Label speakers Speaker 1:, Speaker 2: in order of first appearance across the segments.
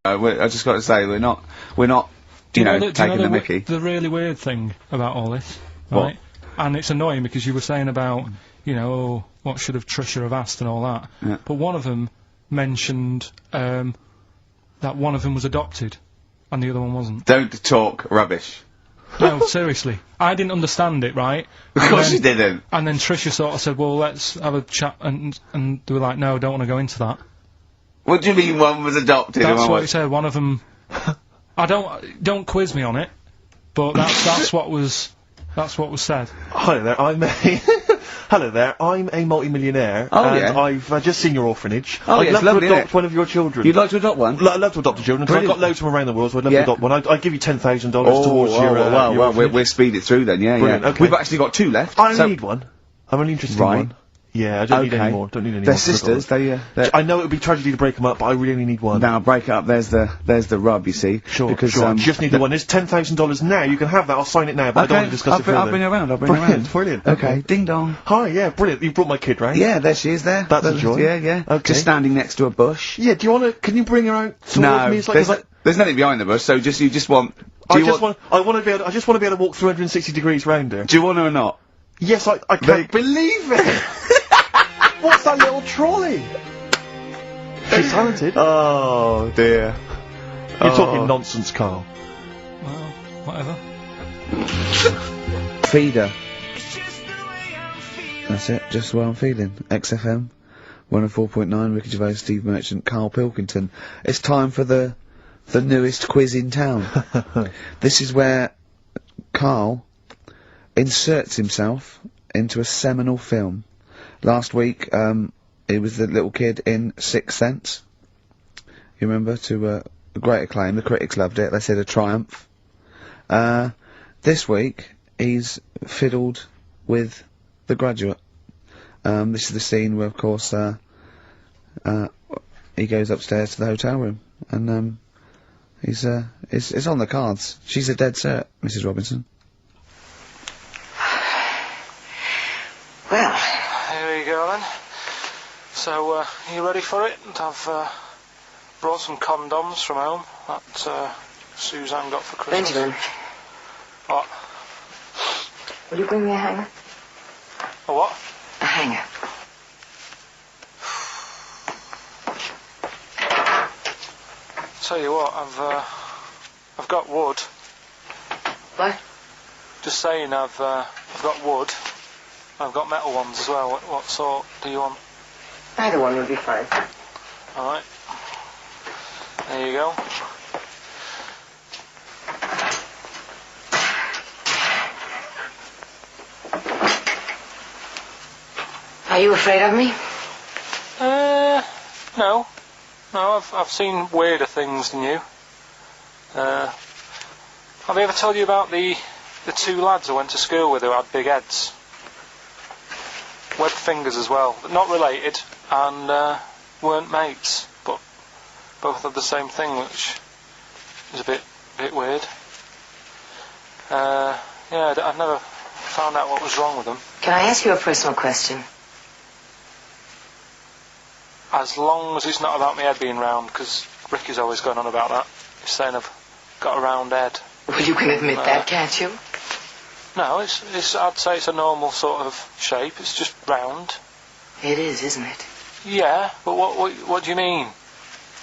Speaker 1: I just got to say, we're not, taking the mickey.
Speaker 2: The really weird thing about all this, right? What? And it's annoying because you were saying about, what should have Trisha have asked and all that.
Speaker 1: Yeah.
Speaker 2: But one of them mentioned, that one of them was adopted, and the other one wasn't.
Speaker 1: Don't talk rubbish.
Speaker 2: No, seriously. I didn't understand it, right?
Speaker 1: Of course you didn't.
Speaker 2: And then Trisha sort of said, well, let's have a chat, and they were like, no, don't want to go into that.
Speaker 1: What do you mean one was adopted?
Speaker 2: That's what he said, one of them... don't quiz me on it, but that's what was said.
Speaker 3: Hello there, hello there, I'm a multi-millionaire, and I've just seen your orphanage. I'd love to adopt one of your children.
Speaker 1: You'd like to adopt one?
Speaker 3: I'd love to adopt a children, because I've got loads from around the world, so I'd love to adopt one. I'd give you $10,000 towards your
Speaker 1: well, we'll speed it through then,
Speaker 3: Brilliant, okay.
Speaker 1: We've actually got 2 left.
Speaker 3: I only need one. I'm only interested in one. Yeah, I don't need any more.
Speaker 1: They're sisters.
Speaker 3: I know it would be tragedy to break them up, but I really only need one.
Speaker 1: Now break it up. There's the rub. You see.
Speaker 3: Sure. Because I just need the one. There's $10,000 now. You can have that. I'll sign it now. But I don't want to discuss it further.
Speaker 1: I'll bring her around.
Speaker 3: Brilliant.
Speaker 1: Okay. Ding dong.
Speaker 3: Hi. Yeah. Brilliant. You brought my kid round.
Speaker 1: Yeah. There she is. There.
Speaker 3: That's a joy.
Speaker 1: Yeah. Okay. Just standing next to a bush.
Speaker 3: Yeah. Do you want to? Can you bring her out towards me? It's like,
Speaker 1: there's nothing behind the bush. So you just want.
Speaker 3: I just want to be able to walk 360 degrees round her.
Speaker 1: Do you want her or not?
Speaker 3: Yes. I can't believe it. What's that little trolley? She's talented.
Speaker 1: Oh dear.
Speaker 3: You're talking nonsense, Carl.
Speaker 2: Well, whatever.
Speaker 1: Feed her. That's it, just the way I'm feeling. XFM, 104.9, Ricky Gervais, Steve Merchant, Karl Pilkington. It's time for the newest quiz in town. This is where Karl inserts himself into a seminal film. Last week, it was the little kid in Sixth Sense. You remember? To great acclaim. The critics loved it. They said a triumph. This week, he's fiddled with The Graduate. This is the scene where, of course, he goes upstairs to the hotel room, and it's on the cards. She's a dead cert, Mrs. Robinson.
Speaker 4: Well.
Speaker 2: Here we go then. So, are you ready for it? I've brought some condoms from home that Suzanne got for Christmas.
Speaker 4: Benjamin.
Speaker 2: What?
Speaker 4: Will you bring me a hanger?
Speaker 2: A what?
Speaker 4: A hanger.
Speaker 2: Tell you what, I've got wood.
Speaker 4: What?
Speaker 2: Just saying, I've got wood. I've got metal ones as well. What sort do you want?
Speaker 4: Either one would be fine.
Speaker 2: Alright. There you go.
Speaker 4: Are you afraid of me?
Speaker 2: No. No, I've seen weirder things than you. Have I ever told you about the 2 lads I went to school with who had big heads? Webbed fingers as well. Not related, and weren't mates, but both had the same thing, which is a bit weird. Yeah, I've never found out what was wrong with them.
Speaker 4: Can I ask you a personal question?
Speaker 2: As long as it's not about my head being round, because Ricky's always going on about that. He's saying I've got a round head.
Speaker 4: Well, you can admit that, can't you?
Speaker 2: No, it's. I'd say it's a normal sort of shape. It's just round.
Speaker 4: It is, isn't it?
Speaker 2: Yeah, but what do you mean?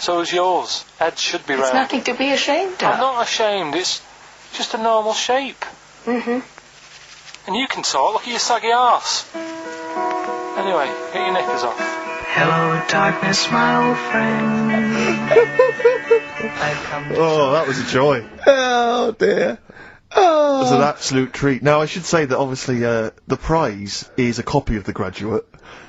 Speaker 2: So is yours. Head should be round.
Speaker 4: It's nothing to be ashamed of.
Speaker 2: I'm not ashamed. It's just a normal shape.
Speaker 4: Mm-hmm.
Speaker 2: And you can talk. Look at your saggy arse. Anyway, get your knickers off.
Speaker 5: Hello, darkness, my old friend.
Speaker 3: Oh, that was a joy.
Speaker 1: Oh dear. Oh.
Speaker 3: It was an absolute treat. Now, I should say that obviously the prize is a copy of The Graduate.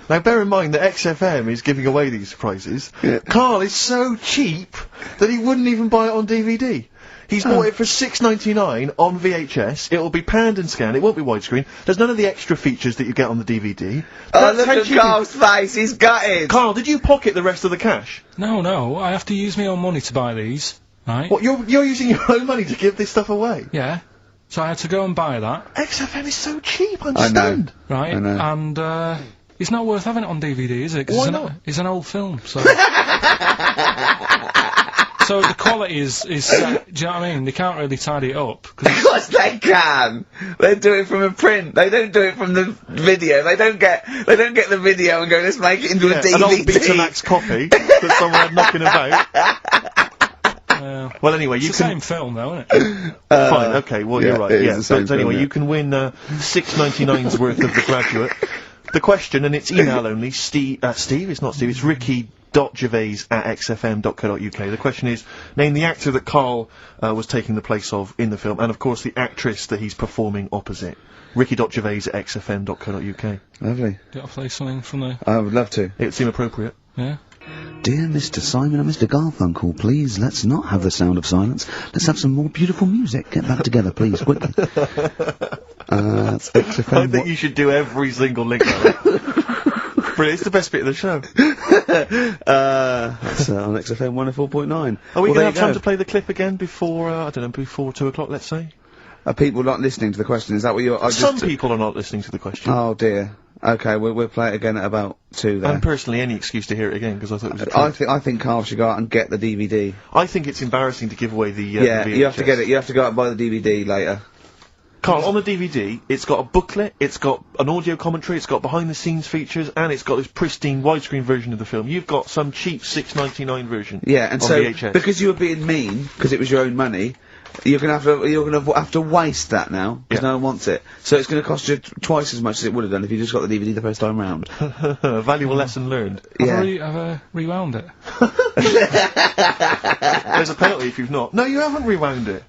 Speaker 3: Now, bear in mind that XFM is giving away these prizes.
Speaker 1: Yeah.
Speaker 3: Carl is so cheap that he wouldn't even buy it on DVD. He's bought it for $6.99 on VHS. It'll be panned and scanned. It won't be widescreen. There's none of the extra features that you get on the DVD.
Speaker 1: Oh, look at Carl's face. He's gutted.
Speaker 3: Carl, did you pocket the rest of the cash?
Speaker 2: No. I have to use my own money to buy these. Right?
Speaker 3: What? You're using your own money to give this stuff away?
Speaker 2: Yeah. So I had to go and buy that.
Speaker 3: XFM is so cheap. I understand.
Speaker 2: Right.
Speaker 1: I know.
Speaker 2: And it's not worth having it on DVD, is it? 'Cause
Speaker 3: Why not?
Speaker 2: It's an old film. So. So the quality is set, do you know what I mean? They can't really tidy it up.
Speaker 1: Of course they can! They do it from a print. They don't do it from the video. They don't get the video and go, let's make it into a DVD.
Speaker 3: An old Betamax copy that someone had knocking about. Well, anyway,
Speaker 2: It's
Speaker 3: you
Speaker 2: the
Speaker 3: can.
Speaker 2: same film, though, isn't it?
Speaker 3: Fine, okay, well, you're right,
Speaker 1: it is
Speaker 3: yeah.
Speaker 1: the same
Speaker 3: But anyway,
Speaker 1: film, yeah.
Speaker 3: you can win $6.99's worth of The Graduate. The question, and it's email only, Steve, it's not Steve, it's ricky.gervais@xfm.co.uk. The question is, name the actor that Carl was taking the place of in the film, and of course the actress that he's performing opposite. ricky.gervais@xfm.co.uk.
Speaker 1: Lovely.
Speaker 2: Do you want to play something from the...
Speaker 1: I would love to.
Speaker 3: It would seem appropriate.
Speaker 2: Yeah?
Speaker 1: Dear Mr. Simon and Mr. Garfunkel, please, let's not have the sound of silence. Let's have some more beautiful music. Get back together, please, quickly. That's XFM.
Speaker 3: I think you should do every single link like that. Brilliant, it's the best bit of the show.
Speaker 1: That's on XFM 104.9.
Speaker 3: Are we
Speaker 1: Well,
Speaker 3: going to
Speaker 1: there
Speaker 3: have
Speaker 1: you
Speaker 3: time
Speaker 1: go.
Speaker 3: to play the clip again before, I don't know, before 2 o'clock, let's say?
Speaker 1: Are people not listening to the question? Is that what you're...
Speaker 3: Some people are not listening to the question.
Speaker 1: Oh, dear. Okay, we'll play it again at about 2 there.
Speaker 3: And personally, any excuse to hear it again, because I thought it was a treat.
Speaker 1: I think Carl should go out and get the DVD.
Speaker 3: I think it's embarrassing to give away the
Speaker 1: Yeah,
Speaker 3: VHS.
Speaker 1: you have to get it. You have to go out and buy the DVD later.
Speaker 3: Carl, on the DVD, it's got a booklet, it's got an audio commentary, it's got behind-the-scenes features, and it's got this pristine widescreen version of the film. You've got some cheap $6.99 version.
Speaker 1: Yeah, and
Speaker 3: on
Speaker 1: so
Speaker 3: VHS.
Speaker 1: because you were being mean, because it was your own money, you're gonna have to waste that now because no one wants it. So it's gonna cost you twice as much as it would have done if you just got the DVD the first time round.
Speaker 3: Valuable lesson learned.
Speaker 1: Yeah.
Speaker 2: Have I rewound it?
Speaker 3: There's a penalty if you've not. No, you haven't rewound it.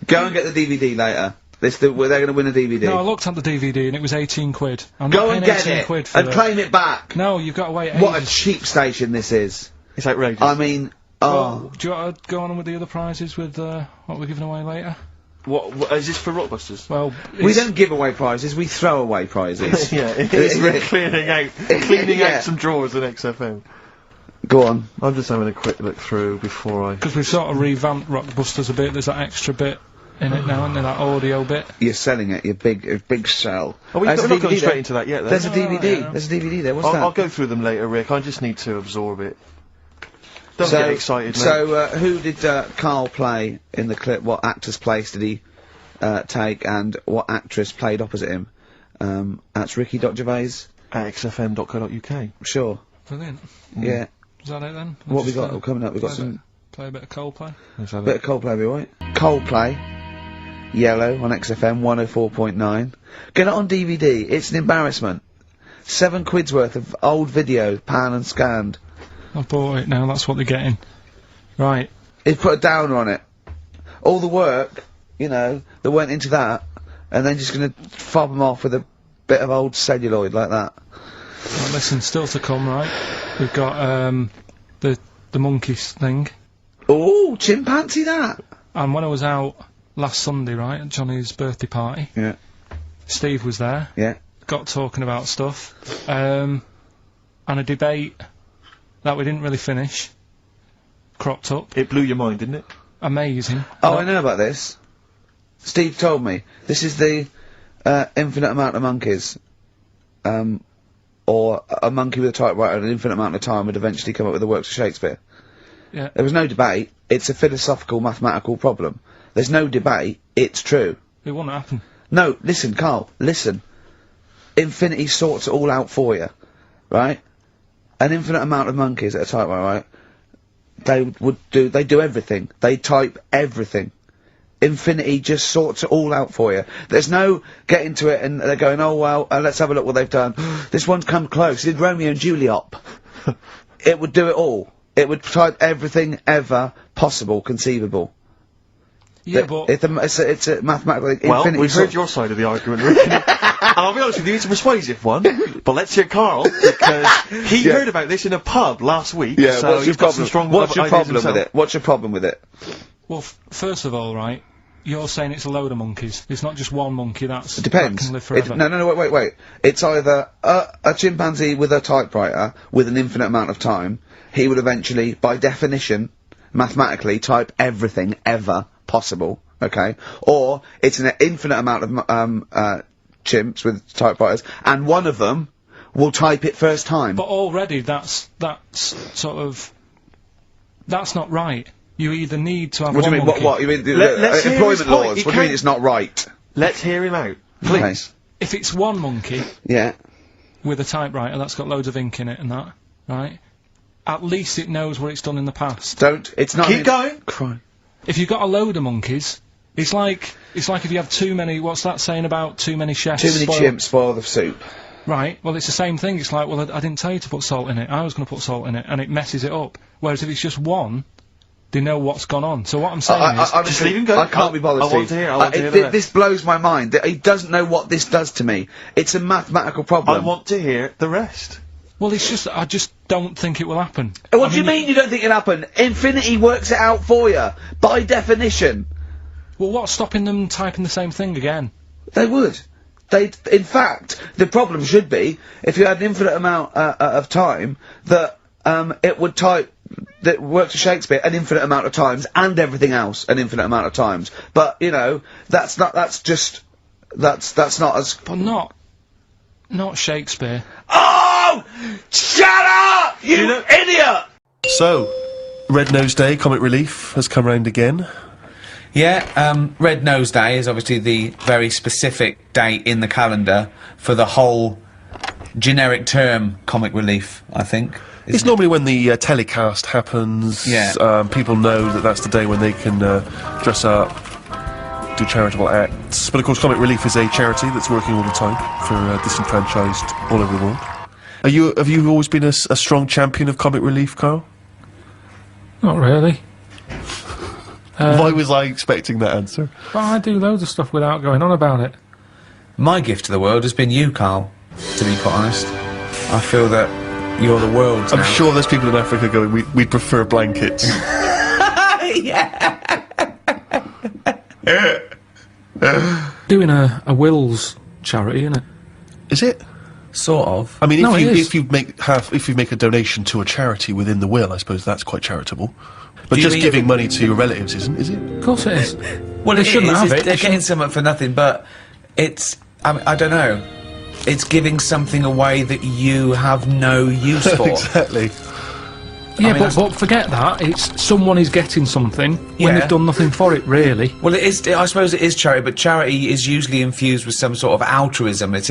Speaker 1: Go and get the DVD later. They're gonna win a DVD.
Speaker 2: No, I looked at the DVD and it was 18 quid. I'm
Speaker 1: Go
Speaker 2: not
Speaker 1: and
Speaker 2: paying
Speaker 1: get
Speaker 2: 18
Speaker 1: it
Speaker 2: quid for
Speaker 1: and
Speaker 2: it.
Speaker 1: claim it back.
Speaker 2: No, you've got to wait
Speaker 1: What a
Speaker 2: ages.
Speaker 1: cheap station this is.
Speaker 3: It's outrageous.
Speaker 1: I mean,
Speaker 2: Well, do you want to go on with the other prizes with what we're giving away later?
Speaker 3: What is this for Rockbusters?
Speaker 2: Well,
Speaker 1: we
Speaker 2: it's-
Speaker 1: don't give away prizes, we throw away prizes.
Speaker 3: Yeah, it's really cleaning
Speaker 1: Yeah.
Speaker 3: out some drawers in XFM.
Speaker 1: Go on.
Speaker 3: I'm just having a quick look through before I...
Speaker 2: Because we've sort of revamped Rockbusters a bit, there's that extra bit in it now, and then that audio bit.
Speaker 1: You're selling it, your big sell.
Speaker 3: Oh, we're
Speaker 1: There's
Speaker 3: not
Speaker 1: a
Speaker 3: going
Speaker 1: DVD
Speaker 3: straight
Speaker 1: there.
Speaker 3: into that yet, then.
Speaker 1: There's a
Speaker 2: Oh,
Speaker 1: DVD.
Speaker 2: yeah.
Speaker 1: There's a DVD there. What's that?
Speaker 3: I'll go through them later, Rick. I just need to absorb it. Don't
Speaker 1: So-
Speaker 3: get excited, mate.
Speaker 1: So, who did Carl play in the clip? What actor's place did he take, and what actress played opposite him? That's Ricky.Gervais.
Speaker 3: At xfm.co.uk.
Speaker 1: Sure.
Speaker 2: Brilliant.
Speaker 1: Yeah.
Speaker 2: Is that it then?
Speaker 1: What we
Speaker 2: Just,
Speaker 1: got coming up? We've got some
Speaker 2: play a bit of Coldplay.
Speaker 3: Let's have
Speaker 1: bit
Speaker 3: it.
Speaker 1: of Coldplay, be right? Coldplay. Yellow on XFM 104.9. Get it on DVD. It's an embarrassment. £7 worth of old video, pan and scanned.
Speaker 2: I bought it now, that's what they're getting. Right.
Speaker 1: He's put a downer on it. All the work, you know, that went into that, and then just gonna fob them off with a bit of old celluloid like that.
Speaker 2: Well, listen, still to come, right? We've got the monkeys thing.
Speaker 1: Ooh, chimpanzee that!
Speaker 2: And when I was out last Sunday, right, at Johnny's birthday party,
Speaker 1: Yeah.
Speaker 2: Steve was there.
Speaker 1: Yeah.
Speaker 2: Got talking about stuff. And a debate that we didn't really finish cropped up.
Speaker 3: It blew your mind, didn't it?
Speaker 2: Amazing.
Speaker 1: Oh, I know about this. Steve told me. This is the infinite amount of monkeys. Or a monkey with a typewriter and an infinite amount of time would eventually come up with the works of Shakespeare.
Speaker 2: Yeah.
Speaker 1: There was no debate. It's a philosophical, mathematical problem. There's no debate. It's true.
Speaker 2: It wouldn't happen.
Speaker 1: No, listen, Carl, listen. Infinity sorts it all out for you, right? An infinite amount of monkeys at a typewriter, right? They do everything. They type everything. Infinity just sorts it all out for you. There's no getting to it and they're going, oh well, let's have a look what they've done. This one's come close. It did Romeo and Juliet. It would do it all. It would type everything ever possible, conceivable.
Speaker 2: Yeah, but
Speaker 1: It's a mathematical
Speaker 3: Well,
Speaker 1: infinity
Speaker 3: we've
Speaker 1: sort-
Speaker 3: heard your side of the argument, Rick. And I'll be honest with you, it's a persuasive one. But let's hear Carl, because he
Speaker 1: Yeah.
Speaker 3: heard about this in a pub last week.
Speaker 1: Yeah,
Speaker 3: so
Speaker 1: what's your
Speaker 3: he's got some
Speaker 1: problem?
Speaker 3: strong
Speaker 1: What's your
Speaker 3: ideas
Speaker 1: problem with
Speaker 3: himself.
Speaker 1: it? What's your problem with it?
Speaker 2: well, first of all, right, you're saying it's a load of monkeys. It's not just one monkey that
Speaker 1: Depends.
Speaker 2: can live forever.
Speaker 1: No, wait. It's either a chimpanzee with a typewriter with an infinite amount of time. He would eventually, by definition, mathematically, type everything ever possible. Okay, or it's an infinite amount of chimps with typewriters, and one of them will type it first time.
Speaker 2: But already that's not right. you either need to have
Speaker 1: What do
Speaker 2: one
Speaker 1: you mean?
Speaker 2: monkey.
Speaker 1: What? You mean
Speaker 3: let's hear his
Speaker 1: employment
Speaker 3: point.
Speaker 1: laws?
Speaker 3: He
Speaker 1: What do you mean
Speaker 3: can't-
Speaker 1: it's not right?
Speaker 3: Let's hear him out, please.
Speaker 2: If it's one monkey
Speaker 1: Yeah.
Speaker 2: with a typewriter that's got loads of ink in it and that, right? At least it knows what it's done in the past.
Speaker 1: It's not.
Speaker 3: Keep going.
Speaker 1: Crime.
Speaker 2: If you've got a load of monkeys, it's like if you have too many. What's that saying about too many chefs?
Speaker 1: Too many
Speaker 2: spoil-
Speaker 1: chimps spoil the soup.
Speaker 2: Right. Well, it's the same thing. It's like, well, I didn't tell you to put salt in it. I was going to put salt in it, and it messes it up. Whereas if it's just one, they know what's gone on. So what I'm saying is,
Speaker 1: Just
Speaker 3: leave him go.
Speaker 1: I can't be bothered.
Speaker 3: I want
Speaker 1: Steve.
Speaker 3: to hear- I want to hear the rest.
Speaker 1: This blows my mind. He doesn't know what this does to me. It's a mathematical
Speaker 3: I
Speaker 1: problem.
Speaker 3: want to hear the rest.
Speaker 2: well, it's just I just don't think it will happen.
Speaker 1: What do you mean you don't think it'll happen? Infinity works it out for you by definition.
Speaker 2: Well, what's stopping them typing the same thing again?
Speaker 1: They would. In fact, the problem should be if you had an infinite amount of time that it would type that worked to Shakespeare an infinite amount of times and everything else an infinite amount of times. But you know, that's not as.
Speaker 2: But not Shakespeare.
Speaker 1: Oh! Shut up, you idiot!
Speaker 3: So, Red Nose Day, Comic Relief, has come round again.
Speaker 6: Yeah, Red Nose Day is obviously the very specific date in the calendar for the whole generic term comic relief, I think.
Speaker 3: It's normally when the telecast happens.
Speaker 6: Yeah.
Speaker 3: People know that that's the day when they can dress up, do charitable acts. But of course, Comic Relief is a charity that's working all the time for disenfranchised all over the world. Have you always been a strong champion of Comic Relief, Carl?
Speaker 2: Not really.
Speaker 3: Why was I expecting that answer?
Speaker 2: But I do loads of stuff without going on about it.
Speaker 6: My gift to the world has been you, Carl, to be quite honest. I feel that you're the world's
Speaker 3: I'm
Speaker 6: now.
Speaker 3: sure there's people in Africa going, we'd prefer blankets.
Speaker 6: Yeah.
Speaker 2: Doing a Wills charity, innit?
Speaker 3: Is it?
Speaker 6: Sort of.
Speaker 3: I mean,
Speaker 2: No, it is.
Speaker 3: if you make a donation to a charity within the will, I suppose that's quite charitable. But
Speaker 6: Do you
Speaker 3: just
Speaker 6: mean-
Speaker 3: giving money to your relatives isn't, is it?
Speaker 2: Of course it is.
Speaker 6: Well,
Speaker 2: They shouldn't have it. They
Speaker 6: They're getting
Speaker 2: shouldn't-
Speaker 6: something for nothing, but it's... I don't know. It's giving something away that you have no use for.
Speaker 3: Exactly.
Speaker 2: Yeah,
Speaker 6: mean,
Speaker 2: but forget that. It's someone is getting something when
Speaker 6: Yeah.
Speaker 2: they've done nothing for it, really.
Speaker 6: Well, it is. I suppose it is charity, but charity is usually infused with some sort of altruism. It's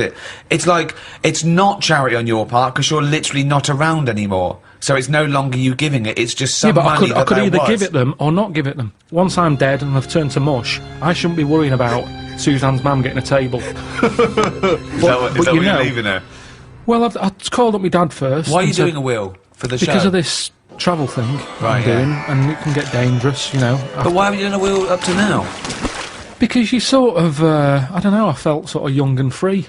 Speaker 6: like it's not charity on your part because you're literally not around anymore. So it's no longer you giving it. It's just some
Speaker 2: Yeah, but
Speaker 6: money
Speaker 2: I could
Speaker 6: that
Speaker 2: either
Speaker 6: there
Speaker 2: give
Speaker 6: was.
Speaker 2: it them or not give it them. Once I'm dead and I've turned to mush, I shouldn't be worrying about Suzanne's mum getting a table.
Speaker 6: Is that what
Speaker 2: but you
Speaker 6: you're
Speaker 2: know-
Speaker 6: leaving her?
Speaker 2: Well, I called up my dad first.
Speaker 6: Why are you
Speaker 2: and said-
Speaker 6: doing a will for the show?
Speaker 2: Because of this travel thing
Speaker 6: Right,
Speaker 2: I'm doing, and it can get dangerous, you know.
Speaker 6: But why haven't you done a will up to now?
Speaker 2: Because you sort of, I don't know, I felt sort of young and free.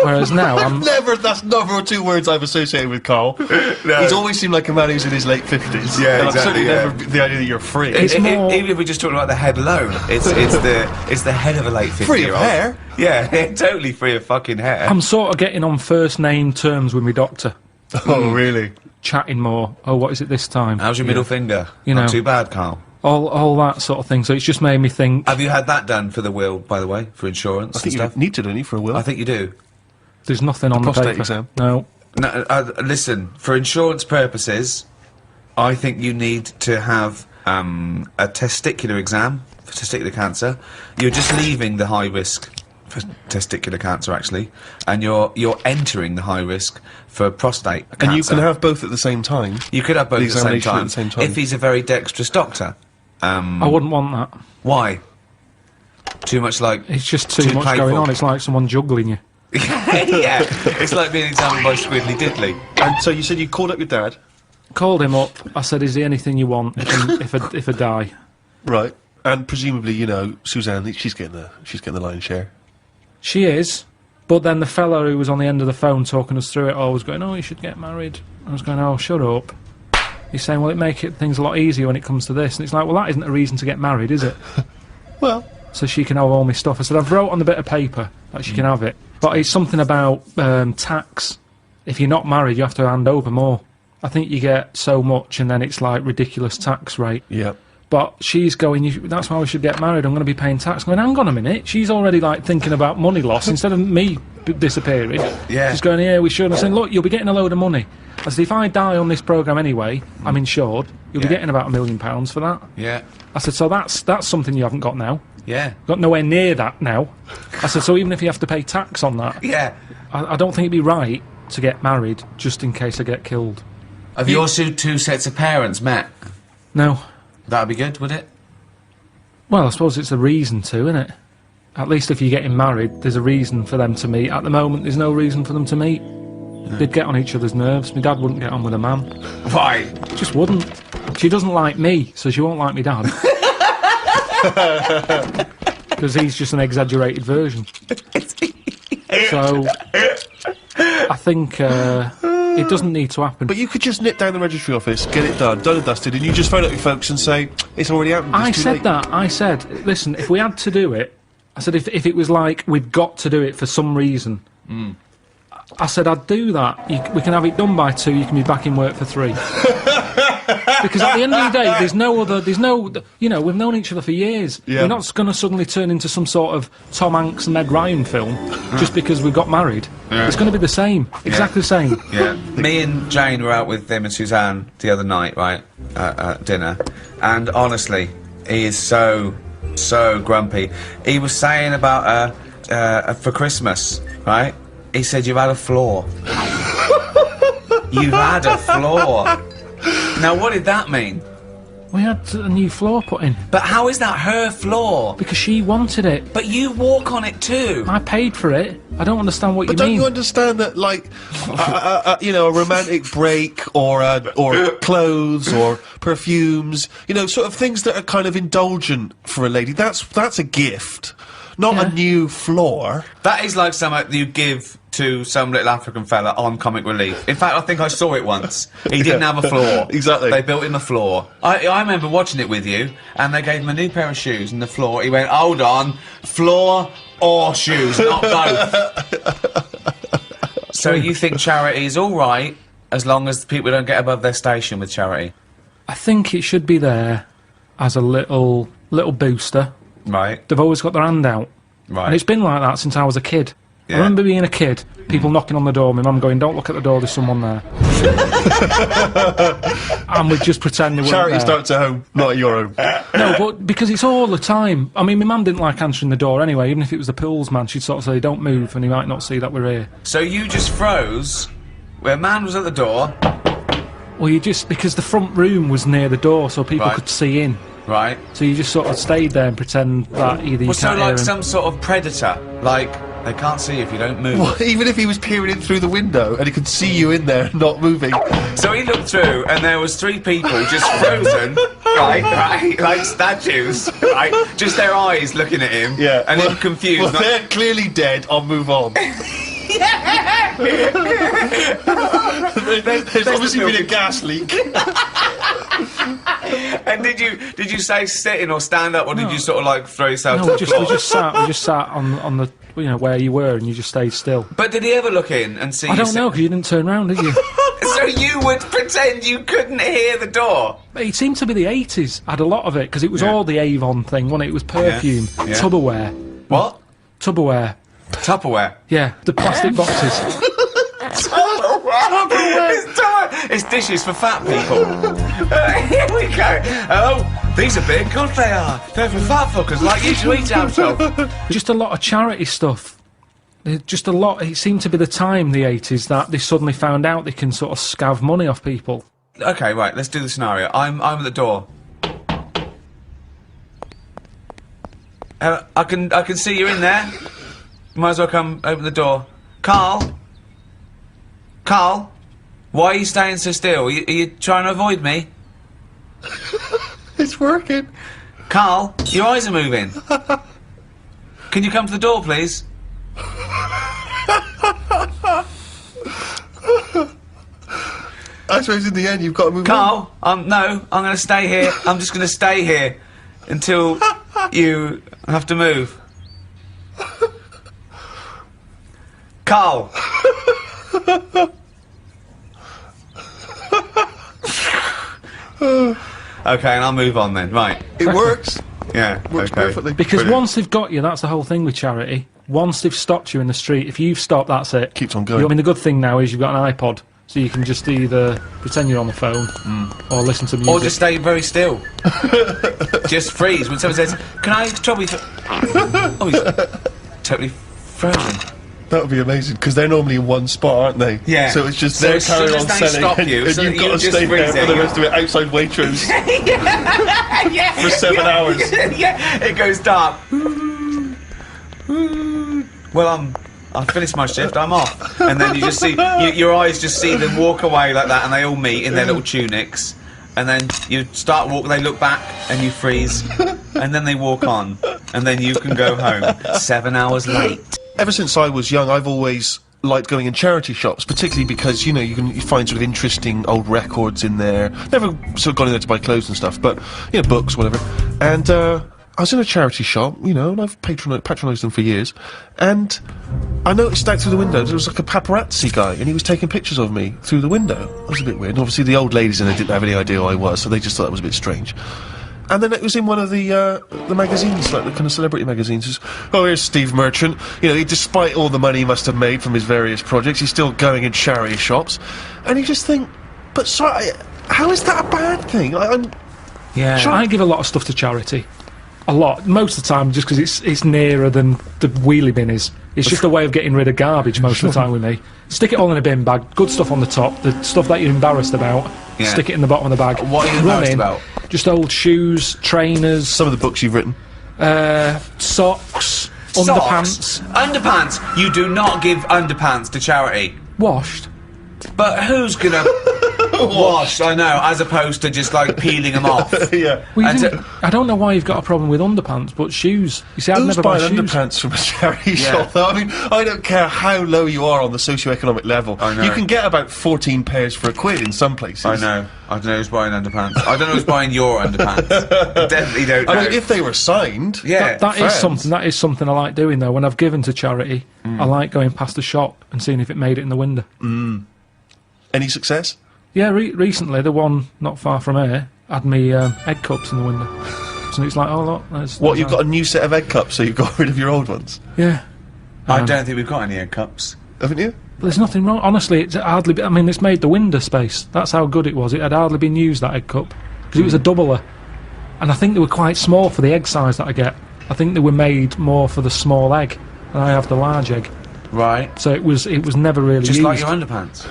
Speaker 2: Whereas now I'm...
Speaker 3: That's never two words I've associated with Carl. He's always seemed like a man who's in his late 50s.
Speaker 6: Yeah,
Speaker 3: and
Speaker 6: exactly,
Speaker 3: I've certainly
Speaker 6: yeah.
Speaker 3: never the idea that you're free.
Speaker 2: It's more-
Speaker 6: Even if we're just talking about the head alone, it's the head of a late 50-year-old.
Speaker 3: Free of hair?
Speaker 6: Yeah, totally free of fucking hair.
Speaker 2: I'm sort of getting on first name terms with my doctor.
Speaker 3: Oh, really?
Speaker 2: Chatting more. Oh, what is it this time?
Speaker 6: How's your middle finger?
Speaker 2: You
Speaker 6: Not
Speaker 2: know.
Speaker 6: too bad, Carl.
Speaker 2: All that sort of thing. So it's just made me think,
Speaker 6: Have you had that done for the will, by the way, for insurance
Speaker 3: I think
Speaker 6: and
Speaker 3: you
Speaker 6: stuff?
Speaker 3: need to, don't you, for a will?
Speaker 6: I think you do.
Speaker 2: there's nothing on the
Speaker 3: prostate
Speaker 2: paper.
Speaker 3: exam?
Speaker 2: No.
Speaker 6: No, listen, for insurance purposes, I think you need to have a testicular exam for testicular cancer. You're just leaving the high risk for testicular cancer, actually, and you're entering the high risk for prostate cancer.
Speaker 3: And you can have both at the same time.
Speaker 6: You could have both
Speaker 3: the
Speaker 6: at the same
Speaker 3: examination
Speaker 6: time,
Speaker 3: at the same time.
Speaker 6: if he's a very dexterous doctor.
Speaker 2: I wouldn't want that.
Speaker 6: Why? Too much like...
Speaker 2: It's just too much
Speaker 6: playful.
Speaker 2: going on. It's like someone juggling you.
Speaker 6: Yeah, it's like being examined by Squiddly Diddly.
Speaker 3: And so you said you called up your dad.
Speaker 2: Called him up. I said, "Is there anything you want if I die?"
Speaker 3: Right. And presumably, you know, Suzanne, she's getting the lion's share.
Speaker 2: She is. But then the fella who was on the end of the phone talking us through it all was going, "Oh, you should get married." I was going, "Oh, shut up." He's saying, "Well, it make things a lot easier when it comes to this." And it's like, well, that isn't a reason to get married, is it?
Speaker 3: Well,
Speaker 2: So she can have all my stuff. I said, I've wrote on the bit of paper that she can have it. But it's something about tax. If you're not married, you have to hand over more. I think you get so much and then it's like ridiculous tax rate.
Speaker 3: yeah.
Speaker 7: But she's going, that's why we should get married, I'm going to be paying tax. I'm going, hang on a minute, she's already, like, thinking about money loss instead of me disappearing.
Speaker 6: Yeah.
Speaker 7: She's going, yeah, we should. I said, look, you'll be getting a load of money. I said, if I die on this programme anyway, I'm insured, you'll be getting about £1 million for that.
Speaker 6: Yeah.
Speaker 7: I said, so that's something you haven't got now.
Speaker 6: Yeah.
Speaker 7: Got nowhere near that now. I said, so even if you have to pay tax on that,
Speaker 6: Yeah.
Speaker 7: I don't think it'd be right to get married just in case I get killed.
Speaker 6: Have your two sets of parents met?
Speaker 7: No.
Speaker 6: That'd be good, would it?
Speaker 7: Well, I suppose it's a reason to, isn't it? At least if you're getting married, there's a reason for them to meet. At the moment, there's no reason for them to meet. They'd get on each other's nerves. My dad wouldn't get on with a man.
Speaker 6: Why?
Speaker 7: Just wouldn't. She doesn't like me, so she won't like me dad. Because he's just an exaggerated version. So, I think it doesn't need to happen.
Speaker 3: But you could just nip down the registry office, get it done and dusted, and you just phone up your folks and say, it's already happened,
Speaker 7: I
Speaker 3: it's too
Speaker 7: said
Speaker 3: late.
Speaker 7: that. I said, listen, if we had to do it, I said if it was like we've got to do it for some reason, I said I'd do that. We can have it done by 2, you can be back in work for 3. Because at the end of the day, there's no, you know, we've known each other for years.
Speaker 3: Yeah.
Speaker 7: We're not going to suddenly turn into some sort of Tom Hanks and Meg Ryan film just because we've got married.
Speaker 6: Yeah.
Speaker 7: It's going to be the same, exactly the same.
Speaker 6: Yeah. Me and Jane were out with them and Suzanne the other night, right, at dinner, and honestly, he is so grumpy. He was saying about for Christmas, right? He said, you've had a flaw. You've had a flaw. Now, what did that mean?
Speaker 7: We had a new floor put in.
Speaker 6: But how is that her flaw?
Speaker 7: Because she wanted it.
Speaker 6: But you walk on it too.
Speaker 7: I paid for it. I don't understand what
Speaker 3: But
Speaker 7: you
Speaker 3: don't
Speaker 7: mean.
Speaker 3: you understand that, like, you know, a romantic break or clothes or perfumes, you know, sort of things that are kind of indulgent for a lady, that's a gift, not a new floor.
Speaker 6: That is like something you give to some little African fella on Comic Relief. In fact, I think I saw it once. He didn't have a floor.
Speaker 3: Exactly.
Speaker 6: They built him a floor. I remember watching it with you, and they gave him a new pair of shoes and the floor. He went, hold on, floor or shoes, not both. So you think charity is all right as long as people don't get above their station with charity?
Speaker 7: I think it should be there as a little booster.
Speaker 6: Right.
Speaker 7: They've always got their hand out.
Speaker 6: Right.
Speaker 7: And it's been like that since I was a kid.
Speaker 6: Yeah.
Speaker 7: I remember being a kid, people knocking on the door, my mum going, don't look at the door, there's someone there. And we'd just pretend they weren't
Speaker 3: Charity
Speaker 7: there.
Speaker 3: starts at home, not at your home.
Speaker 7: No, but because it's all the time. I mean, my mum didn't like answering the door anyway, even if it was the pools man, she'd sort of say, don't move, and he might not see that we're here.
Speaker 6: So you just froze where a man was at the door.
Speaker 7: Well, you just, because the front room was near the door, so people
Speaker 6: Right.
Speaker 7: could see in.
Speaker 6: Right.
Speaker 7: So you just sort of stayed there and pretend that either you
Speaker 6: Well, so
Speaker 7: can't
Speaker 6: like
Speaker 7: hear him.
Speaker 6: some sort of predator. Like, they can't see if you don't move.
Speaker 3: Well, even if he was peering in through the window and he could see you in there not moving.
Speaker 6: So he looked through, and there was 3 people just frozen, right, like statues, right, just their eyes looking at him,
Speaker 3: Yeah.
Speaker 6: and
Speaker 3: well,
Speaker 6: him confused.
Speaker 3: Well,
Speaker 6: like,
Speaker 3: they're clearly dead, I'll move on. There's obviously been a gas leak.
Speaker 6: and did you say sitting or stand up, or did you sort of like throw yourself
Speaker 7: No,
Speaker 6: to
Speaker 7: we
Speaker 6: the floor?
Speaker 7: just sat on the, you know, where you were, and you just stayed still.
Speaker 6: But did he ever look in and see?
Speaker 7: I don't know, because you didn't turn round, did you?
Speaker 6: So you would pretend you couldn't hear the door?
Speaker 7: It seemed to be the 80s, had a lot of it, because it was all the Avon thing, wasn't it? It was perfume,
Speaker 6: Yeah.
Speaker 7: Tupperware.
Speaker 6: What?
Speaker 7: Tupperware.
Speaker 6: Tupperware.
Speaker 7: Yeah, the plastic boxes.
Speaker 6: It's dishes for fat people. Here we go. Oh, these are big. Good they are. They're for fat fuckers like you to eat out of.
Speaker 7: Just a lot of charity stuff. Just a lot. It seemed to be the time, the 80s, that they suddenly found out they can sort of scav money off people.
Speaker 6: Okay, right. Let's do the scenario. I'm at the door. I can see you in there. You might as well come open the door. Carl, why are you staying so still? Are you trying to avoid me?
Speaker 3: It's working.
Speaker 6: Carl, your eyes are moving. Can you come to the door, please?
Speaker 3: I suppose in the end you've got to move
Speaker 6: Carl, no, I'm going to stay here. I'm just going to stay here until you have to move. Carl. Okay, and I'll move on then. Right.
Speaker 3: It works.
Speaker 6: Yeah.
Speaker 3: Works
Speaker 6: okay.
Speaker 3: perfectly.
Speaker 7: Because
Speaker 6: Brilliant.
Speaker 7: once they've got you, that's the whole thing with charity. Once they've stopped you in the street, if you've stopped, that's it.
Speaker 3: Keeps on going.
Speaker 7: I mean, the good thing now is you've got an iPod, so you can just either pretend you're on the phone or listen to music.
Speaker 6: Or just stay very still. Just freeze when someone says, "Can I trouble you?" Oh, he's totally frozen.
Speaker 3: That would be amazing, because they're normally in one spot, aren't they?
Speaker 6: Yeah.
Speaker 3: So it's just
Speaker 6: So
Speaker 3: they're
Speaker 6: as soon
Speaker 3: carrying
Speaker 6: as
Speaker 3: on
Speaker 6: they
Speaker 3: selling,
Speaker 6: stop
Speaker 3: and,
Speaker 6: you,
Speaker 3: and
Speaker 6: so
Speaker 3: you've
Speaker 6: that
Speaker 3: got
Speaker 6: you
Speaker 3: to
Speaker 6: just
Speaker 3: stay there for
Speaker 6: freeze
Speaker 3: the
Speaker 6: it.
Speaker 3: rest of it outside Waitrose for 7 hours.
Speaker 6: Yeah, it goes dark. Well, I've finished my shift, I'm off. And then you just see, your eyes just see them walk away like that, and they all meet in their little tunics. And then you start walking, they look back, and you freeze. And then they walk on. And then you can go home 7 hours late.
Speaker 3: Ever since I was young, I've always liked going in charity shops, particularly because, you know, you find sort of interesting old records in there. Never sort of gone in there to buy clothes and stuff, but, you know, books, whatever. And, I was in a charity shop, you know, and I've patronised them for years, and I noticed out through the window there was like a paparazzi guy, and he was taking pictures of me through the window. That was a bit weird. And obviously the old ladies in there didn't have any idea who I was, so they just thought that was a bit strange. And then it was in one of the magazines, like the kind of celebrity magazines. It was, oh, here's Steve Merchant. You know, despite all the money he must have made from his various projects, he's still going in charity shops. And you just think, but sorry, how is that a bad thing?
Speaker 6: Yeah.
Speaker 7: I give a lot of stuff to charity. A lot. Most of the time, just because it's nearer than the wheelie bin is. It's just a way of getting rid of garbage most of the time with me. Stick it all in a bin bag, good stuff on the top, the stuff that you're embarrassed about, stick it in the bottom of the bag.
Speaker 6: What are you embarrassed about?
Speaker 7: Just old shoes, trainers,
Speaker 3: Some of the books you've written.
Speaker 7: socks, underpants.
Speaker 6: Underpants. You do not give underpants to charity.
Speaker 7: Washed.
Speaker 6: But who's gonna wash? I know, as opposed to just like peeling them off.
Speaker 3: Yeah.
Speaker 7: Well, you
Speaker 6: And
Speaker 7: didn't- I don't know why you've got a problem with underpants, but shoes. You see, I'd
Speaker 3: Who's
Speaker 7: never buy
Speaker 3: buying
Speaker 7: shoes.
Speaker 3: underpants from a charity shop, though? I mean, I don't care how low you are on the socio-economic level.
Speaker 6: I know.
Speaker 3: You can get about 14 pairs for £1 in some places.
Speaker 6: I know. I don't know who's buying underpants. I don't know who's buying your underpants. I definitely don't know.
Speaker 3: I mean, if they were signed.
Speaker 6: Yeah.
Speaker 7: That is
Speaker 3: friends.
Speaker 7: something. That is something I like doing though. When I've given to charity, I like going past the shop and seeing if it made it in the window.
Speaker 3: Any success?
Speaker 7: Yeah, recently the one not far from here had me egg cups in the window. So it's like, oh look, there's.
Speaker 3: What,
Speaker 7: there's
Speaker 3: you've got a new set of egg cups, so you've got rid of your old ones?
Speaker 7: Yeah.
Speaker 6: I don't think we've got any egg cups.
Speaker 3: Haven't you?
Speaker 7: But there's nothing wrong. Honestly, it's hardly. I mean, it's made the window space. That's how good it was. It had hardly been used, that egg cup, because it was a doubler, and I think they were quite small for the egg size that I get. I think they were made more for the small egg, and I have the large egg.
Speaker 6: Right.
Speaker 7: So it was never really
Speaker 6: Just
Speaker 7: used.
Speaker 6: like your underpants.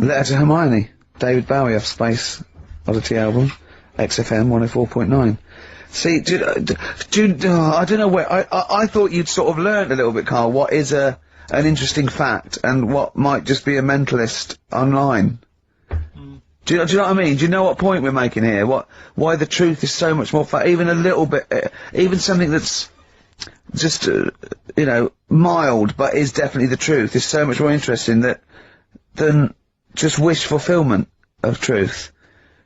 Speaker 1: Letter to Hermione. David Bowie off Space Oddity album. XFM 104.9. See, I don't know where, I thought you'd sort of learned a little bit, Carl, what is an interesting fact and what might just be a mentalist online. Do you know what I mean? Do you know what point we're making here? Why the truth is so much more even a little bit, even something that's just, you know, mild, but is definitely the truth, is so much more interesting than just wish fulfillment of truth.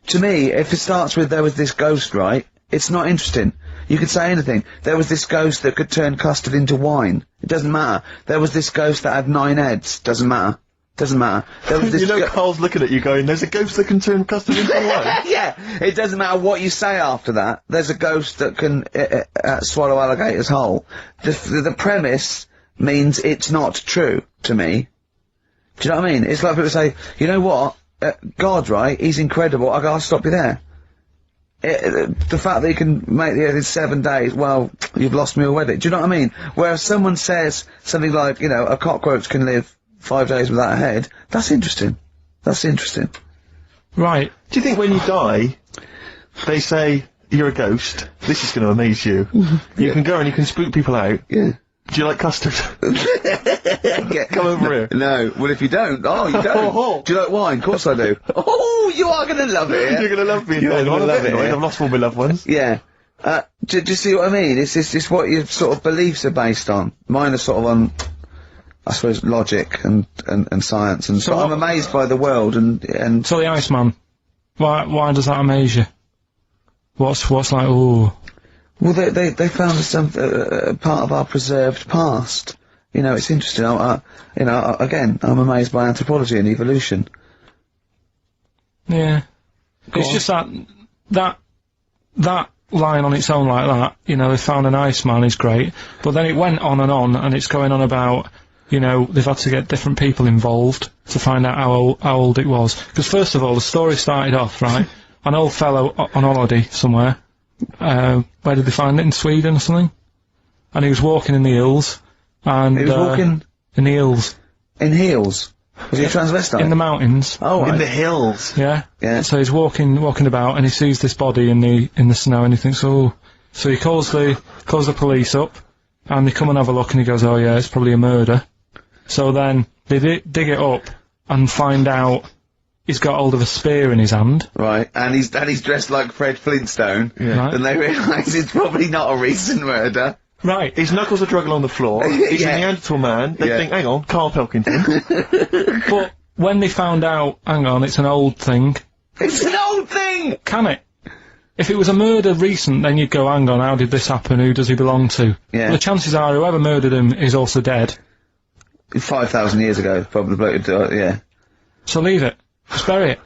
Speaker 1: To me, if it starts with, there was this ghost, right, it's not interesting. You could say anything. There was this ghost that could turn custard into wine. It doesn't matter. There was this ghost that had 9 heads. Doesn't matter. Doesn't matter. There was this
Speaker 8: You know, Carl's looking at you going, there's a ghost that can turn custard into wine.
Speaker 1: yeah, it doesn't matter what you say after that. There's a ghost that can swallow alligators whole. The premise means it's not true to me. Do you know what I mean? It's like people say, you know what, God, right, he's incredible, I'll stop you there. The fact that he can make the earth in 7 days, well, you've lost me already. Do you know what I mean? Whereas someone says something like, you know, a cockroach can live 5 days without a head, that's interesting. That's interesting.
Speaker 7: Right.
Speaker 8: Do you think when you die, they say, you're a ghost, this is going to amaze you. You can go and you can spook people out.
Speaker 1: Yeah.
Speaker 8: Do you like custard? Come over here.
Speaker 1: No, well if you don't, you don't. Do you like wine? Of course I do. Oh, you are gonna love it.
Speaker 8: You're going to love me.
Speaker 1: You're
Speaker 8: then.
Speaker 1: gonna
Speaker 8: I'm a
Speaker 1: love
Speaker 8: bit
Speaker 1: it,
Speaker 8: annoyed.
Speaker 1: yeah.
Speaker 8: I've lost all my loved ones.
Speaker 1: Yeah. Do you see what I mean? It's what your sort of beliefs are based on. Mine are sort of on, I suppose, logic and science, and so I'm amazed by the world and
Speaker 7: So the Iceman, why does that amaze you? What's like, ooh.
Speaker 1: well, they found some part of our preserved past. You know, it's interesting. Again, I'm amazed by anthropology and evolution.
Speaker 7: Yeah. It's just that line on its own like that, you know, they found an Iceman is great, but then it went on, and it's going on about, you know, they've had to get different people involved to find out how old it was. Because first of all, the story started off, right, an old fellow on holiday somewhere, where did they find it, in Sweden or something? And he was walking in the hills, and...
Speaker 1: He was walking...
Speaker 7: In the hills.
Speaker 1: In heels? Was he a transvestite?
Speaker 7: In the mountains.
Speaker 1: Oh,
Speaker 8: In the hills.
Speaker 7: Yeah.
Speaker 1: Yeah.
Speaker 7: So he's walking about, and he sees this body in the snow, and he thinks, oh. So he calls the police up, and they come and have a look, and he goes, oh yeah, it's probably a murder. So then they dig it up and find out he's got hold of a spear in his hand.
Speaker 1: Right, and he's dressed like Fred Flintstone.
Speaker 7: Yeah. Right.
Speaker 1: And they realise it's probably not a recent murder.
Speaker 7: Right.
Speaker 8: His knuckles are dragging on the floor. He's a Neanderthal man. They think, hang on, Karl Pilkington.
Speaker 7: But when they found out, hang on, it's an old thing.
Speaker 1: It's an old thing!
Speaker 7: Can it? If it was a murder recent, then you'd go, hang on, how did this happen? Who does he belong to?
Speaker 1: Yeah.
Speaker 7: Well, the chances are whoever murdered him is also dead.
Speaker 1: 5,000 years ago, probably the bloke who yeah.
Speaker 7: So leave it. Just bury it.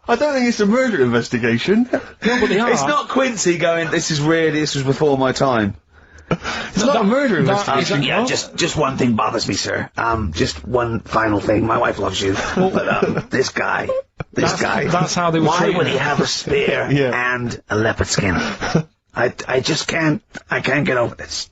Speaker 8: I don't think it's a murder investigation.
Speaker 7: No, but they are.
Speaker 1: It's not Quincy going, this was before my time.
Speaker 8: It's not a murder investigation.
Speaker 9: Yeah, just one thing bothers me, sir. Just one final thing. My wife loves you, but this guy.
Speaker 7: That's how they were
Speaker 9: Why
Speaker 7: treating
Speaker 9: would
Speaker 7: it.
Speaker 9: he have a spear and a leopard skin? I just can't. I can't get over this.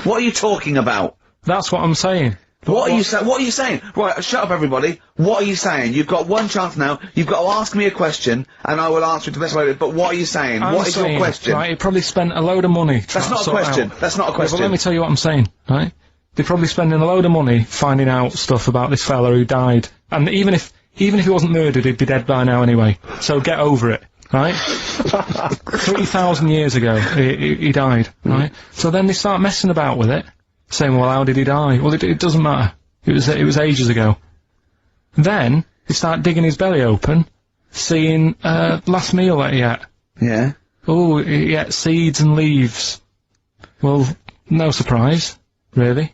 Speaker 1: What are you talking about?
Speaker 7: That's what I'm saying.
Speaker 1: What are you saying? Right, shut up everybody. What are you saying? You've got one chance now. You've got to ask me a question, and I will answer it to the best way, but what are you saying? What is your question?
Speaker 7: Right, he probably spent a load of money
Speaker 1: That's not a question. That's not a question.
Speaker 7: But let me tell you what I'm saying, right? They're probably spending a load of money finding out stuff about this fella who died. And even if he wasn't murdered, he'd be dead by now anyway. So get over it, right? 3,000 years ago, he died, right? So then they start messing about with it, saying, well, how did he die? Well, it doesn't matter. It was ages ago. Then, they start digging his belly open, seeing, last meal that he ate.
Speaker 1: Yeah.
Speaker 7: Oh, he ate seeds and leaves. Well, no surprise, really.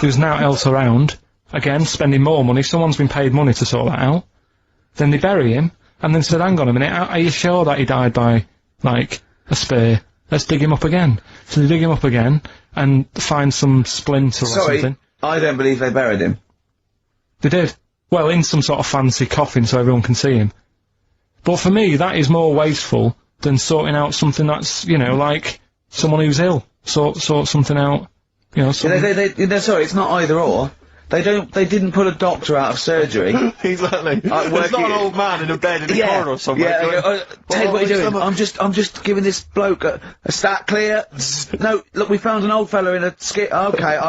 Speaker 7: There's now else around. Again, spending more money. Someone's been paid money to sort that out. Then they bury him, and then said, hang on a minute, are you sure that he died by, like, a spear? Let's dig him up again. So they dig him up again, and find some splinter or something.
Speaker 1: I don't believe they buried him.
Speaker 7: They did. Well, in some sort of fancy coffin so everyone can see him. But for me, that is more wasteful than sorting out something that's, you know, like, someone who's ill. Sort something out, you know, something.
Speaker 1: Sorry, it's not either or. They didn't put a doctor out of surgery.
Speaker 8: Exactly. It's not an old man in a bed in a corridor somewhere.
Speaker 1: Yeah, Ted, what are you doing? I'm just giving this bloke a stat clear. No, look, we found an old fella in a skit. Okay,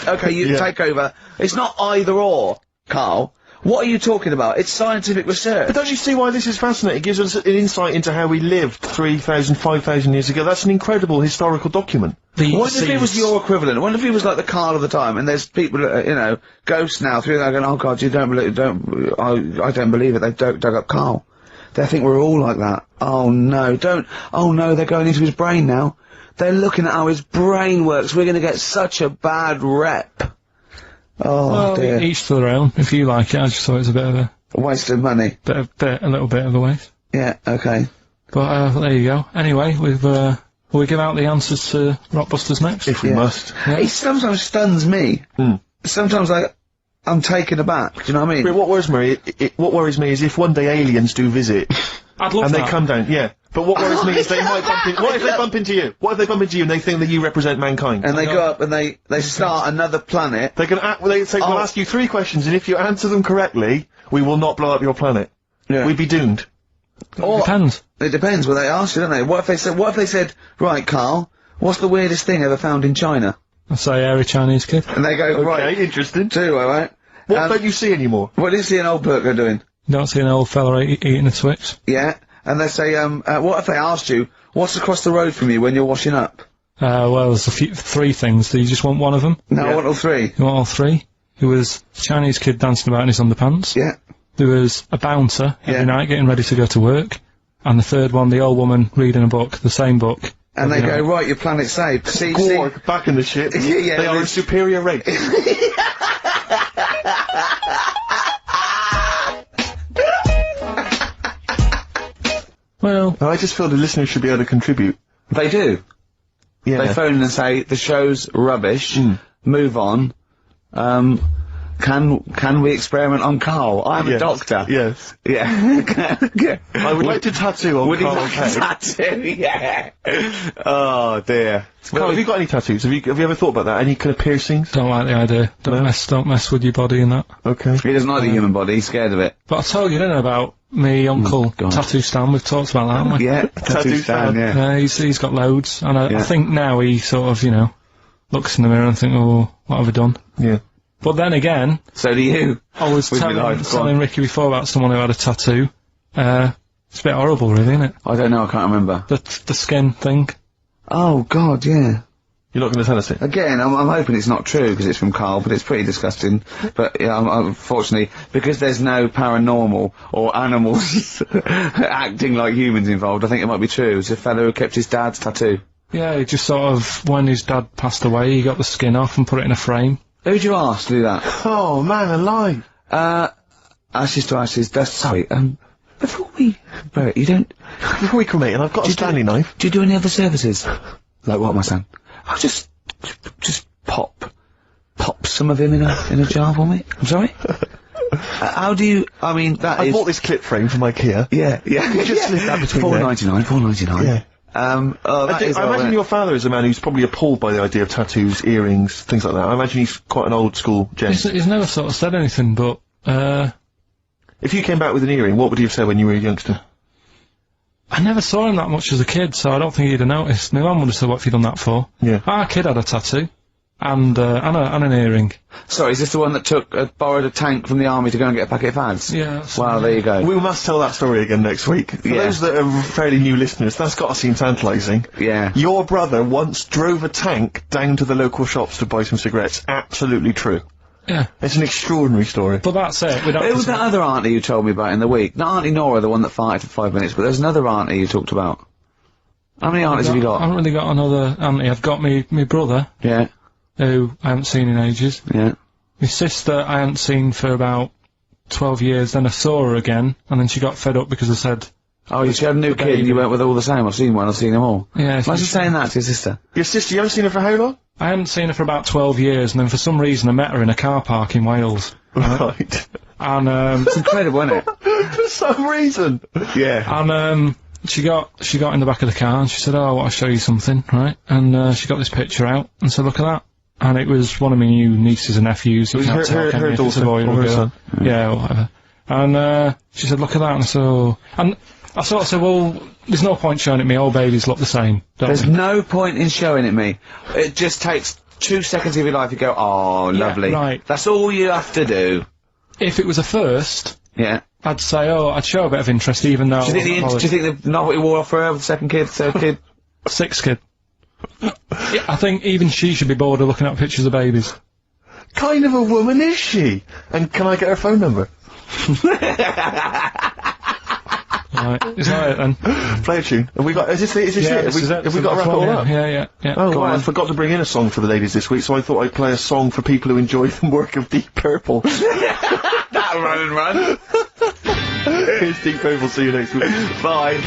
Speaker 1: okay, you take over. It's not either or, Carl. What are you talking about? It's scientific research.
Speaker 8: But don't you see why this is fascinating? It gives us an insight into how we lived 3,000, 5,000 years ago. That's an incredible historical document.
Speaker 1: What if it was your equivalent? What if he was like the Carl of the time, and there's people, you know, ghosts now through there going, oh God, you don't believe, I don't believe it, they've dug up Carl. They think we're all like that. Oh no, oh no, they're going into his brain now. They're looking at how his brain works. We're gonna get such a bad rep. Oh
Speaker 7: well,
Speaker 1: dear.
Speaker 7: Each to their own. If you like it, I just thought it was a bit of a
Speaker 1: waste of money.
Speaker 7: A little bit of a waste.
Speaker 1: Yeah, okay.
Speaker 7: But, there you go. Anyway, will we give out the answers to Rockbusters next?
Speaker 8: If we must.
Speaker 1: Yeah. It sometimes stuns me. Sometimes I'm taken aback, do you know what I mean?
Speaker 8: But what worries me is if one day aliens do visit,
Speaker 7: I'd love
Speaker 8: and
Speaker 7: that.
Speaker 8: they come down, but what worries me is they might bump into, what if they bump into you? What if they bump into you and they think that you represent mankind?
Speaker 1: And they go up and they start another planet.
Speaker 8: They say, we'll ask you 3 questions, and if you answer them correctly, we will not blow up your planet.
Speaker 1: Yeah.
Speaker 8: We'd be doomed.
Speaker 7: It depends.
Speaker 1: It depends what they ask you, don't they? What if they said, right, Carl, what's the weirdest thing ever found in China?
Speaker 7: I say hairy Chinese kid.
Speaker 1: And they go, right.
Speaker 8: Okay, interesting.
Speaker 1: 2, alright?
Speaker 8: What don't you see anymore?
Speaker 1: What do you see an old bloke doing?
Speaker 7: You don't see an old fella eating a Twix?
Speaker 1: Yeah. And they say, what if they asked you, what's across the road from you when you're washing up?
Speaker 7: Well, there's 3 things. Do you just want one of them?
Speaker 1: No, I want all 3.
Speaker 7: You want all 3? There was a Chinese kid dancing about in his underpants.
Speaker 1: Yeah.
Speaker 7: There was a bouncer every night getting ready to go to work. And the 3rd one, the old woman reading a book, the same book.
Speaker 1: And they go, right, your planet's saved. See,
Speaker 8: back in the ship.
Speaker 1: Yeah,
Speaker 8: they are a superior race.
Speaker 7: Well,
Speaker 8: I just feel the listeners should be able to contribute.
Speaker 1: They do.
Speaker 8: Yeah.
Speaker 1: They phone in and say, the show's rubbish, move on. Can we experiment on Carl? I'm a
Speaker 8: Yes.
Speaker 1: doctor.
Speaker 8: Yes.
Speaker 1: Yeah.
Speaker 8: I would like to tattoo on
Speaker 1: Would he
Speaker 8: Carl's
Speaker 1: like a
Speaker 8: head.
Speaker 1: tattoo? Yeah. Oh, dear.
Speaker 8: Carl, have you got any tattoos? Have you ever thought about that? Any kind of piercings?
Speaker 7: don't like the idea. Don't mess with your body and that.
Speaker 8: Okay.
Speaker 1: He doesn't like the human body, he's scared of it.
Speaker 7: But I told you, didn't I, about me uncle
Speaker 1: God.
Speaker 7: Tattoo Stan. We've talked about that, haven't we?
Speaker 1: Yeah, tattoo stand, yeah.
Speaker 7: He's got loads, and I
Speaker 1: Yeah.
Speaker 7: think now he sort of, looks in the mirror and think, oh, what have I done?
Speaker 8: Yeah.
Speaker 7: But then again,
Speaker 1: So do you.
Speaker 7: I was
Speaker 1: With your life, go
Speaker 7: telling
Speaker 1: on.
Speaker 7: Ricky before about someone who had a tattoo. It's a bit horrible, really, isn't it?
Speaker 1: I don't know, I can't remember.
Speaker 7: The skin thing.
Speaker 1: Oh, God, yeah.
Speaker 8: You're not going to tell us it?
Speaker 1: Again, I'm hoping it's not true because it's from Carl, but it's pretty disgusting. But yeah, unfortunately, because there's no paranormal or animals acting like humans involved, I think it might be true. It's a fellow who kept his dad's tattoo.
Speaker 7: Yeah, he just sort of, when his dad passed away, he got the skin off and put it in a frame.
Speaker 1: Who'd you ask to do that?
Speaker 8: Oh, man alive.
Speaker 1: Ashes to ashes, sorry, before we bury it, you don't...
Speaker 8: Before we cremate, and I've got a Stanley knife.
Speaker 1: Do you do any other services? Like what, my son? I'll just pop some of him in a jar for me. I'm sorry? How do you, I mean, that
Speaker 8: I
Speaker 1: is...
Speaker 8: bought this clip frame from IKEA.
Speaker 1: Yeah.
Speaker 8: You just slip that between there.
Speaker 1: $4.99.
Speaker 8: Yeah.
Speaker 1: I
Speaker 8: I imagine your father is a man who's probably appalled by the idea of tattoos, earrings, things like that. I imagine he's quite an old school gent.
Speaker 7: He's never sort of said anything, but,
Speaker 8: If you came back with an earring, what would he have said when you were a youngster?
Speaker 7: I never saw him that much as a kid, so I don't think he'd have noticed. My mum would have said, what have you done that for?
Speaker 8: Yeah.
Speaker 7: Our kid had a tattoo. And an earring.
Speaker 1: Sorry, is this the one that borrowed a tank from the army to go and get a packet of fads?
Speaker 7: Yeah.
Speaker 1: Well, there you go.
Speaker 8: We must tell that story again next week. For
Speaker 1: Yeah.
Speaker 8: those that are fairly new listeners, that's got to seem tantalising.
Speaker 1: Yeah.
Speaker 8: Your brother once drove a tank down to the local shops to buy some cigarettes. Absolutely true.
Speaker 7: Yeah.
Speaker 8: It's an extraordinary story.
Speaker 7: But that's it. We don't
Speaker 1: Who was that other auntie you told me about in the week? Not Auntie Nora, the one that farted for 5 minutes, but there's another auntie you talked about. How many aunties have you
Speaker 7: I
Speaker 1: got?
Speaker 7: haven't really got another auntie. I've got me brother,
Speaker 1: Yeah,
Speaker 7: who I haven't seen in ages.
Speaker 1: yeah.
Speaker 7: My sister I hadn't seen for about 12 years, then I saw her again, and then she got fed up because I said,
Speaker 1: Oh, she had a new kid and you went with all the same. I've seen one, I've seen them all.
Speaker 7: yeah,
Speaker 1: Imagine saying that to your sister.
Speaker 8: Your sister, you haven't seen her for how long?
Speaker 7: I hadn't seen her for about 12 years, and then for some reason I met her in a car park in Wales.
Speaker 8: Right.
Speaker 7: And,
Speaker 1: It's incredible, isn't it?
Speaker 8: For some reason.
Speaker 1: Yeah.
Speaker 7: and, she got in the back of the car and she said, oh, I want to show you something, right? And, she got this picture out and said, look at that. And it was one of my new nieces and nephews. You
Speaker 8: It was
Speaker 7: can't tell, can you,
Speaker 8: her
Speaker 7: if it's a
Speaker 8: daughter
Speaker 7: boy
Speaker 8: or
Speaker 7: or a
Speaker 8: her
Speaker 7: girl.
Speaker 8: son.
Speaker 7: Yeah, or whatever. And, she said, look at that. And I said, oh. And I sort of said, well, there's no point showing it me. All babies look the same, don't
Speaker 1: There's
Speaker 7: they?
Speaker 1: no point in showing it me. It just takes 2 seconds of your life. You go, oh,
Speaker 7: Yeah,
Speaker 1: lovely.
Speaker 7: right.
Speaker 1: That's all you have to do.
Speaker 7: If it was a first,
Speaker 1: Yeah.
Speaker 7: I'd say, oh, I'd show a bit of interest, even though
Speaker 1: Do you think the novelty wore off for her with the second kid, third kid?
Speaker 7: sixth kid. Yeah, I think even she should be bored of looking at pictures of babies.
Speaker 8: Kind of a woman is she? And can I get her phone number?
Speaker 7: Right, is that it then?
Speaker 8: Play a tune. Have we got, is this it?
Speaker 7: Yeah, this is it.
Speaker 8: Have we got to wrap it all up?
Speaker 7: Yeah.
Speaker 8: Oh,
Speaker 1: Go
Speaker 8: well, I
Speaker 1: on.
Speaker 8: forgot to bring in a song for the ladies this week, so I thought I'd play a song for people who enjoy the work of Deep Purple.
Speaker 1: That'll run and run.
Speaker 8: Here's Deep Purple, see you next week. Bye.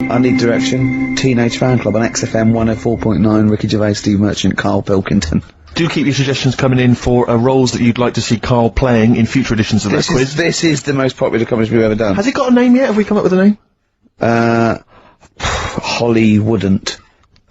Speaker 1: I Need Direction, Teenage Fan Club on XFM 104.9, Ricky Gervais, Steve Merchant, Carl Pilkington.
Speaker 8: Do keep your suggestions coming in for roles that you'd like to see Carl playing in future editions of that quiz.
Speaker 1: This is the most popular comedy we've ever done.
Speaker 8: Has it got a name yet? Have we come up with a name?
Speaker 1: Holly wouldn't.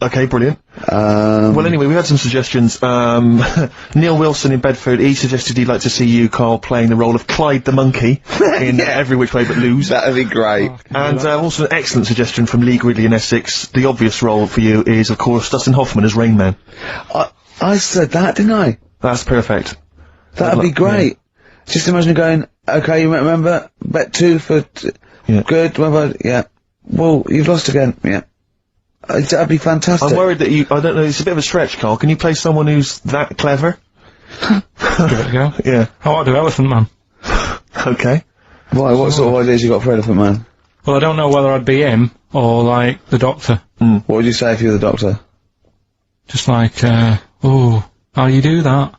Speaker 8: Okay, brilliant. Well, anyway, we had some suggestions. Neil Wilson in Bedford, he suggested he'd like to see you, Carl, playing the role of Clyde the Monkey in Every Which Way But Lose.
Speaker 1: That'd be great.
Speaker 8: And also an excellent suggestion from Lee Gridley in Essex. The obvious role for you is, of course, Dustin Hoffman as Rain Man.
Speaker 1: I said that, didn't I?
Speaker 8: That's perfect.
Speaker 1: That'd be great. Just imagine going, okay, you remember, bet 2 for,
Speaker 8: Yeah.
Speaker 1: good, yeah. Well, you've lost again, yeah. That'd be fantastic.
Speaker 8: I'm worried that I don't know, it's a bit of a stretch, Carl. Can you play someone who's that clever?
Speaker 7: Give it a go.
Speaker 8: Yeah.
Speaker 7: Oh, I do Elephant Man.
Speaker 8: Okay.
Speaker 1: Why, what sort of ideas you got for Elephant Man?
Speaker 7: Well, I don't know whether I'd be him or, like, the Doctor.
Speaker 1: What would you say if you were the Doctor?
Speaker 7: Just like, oh, how you do that?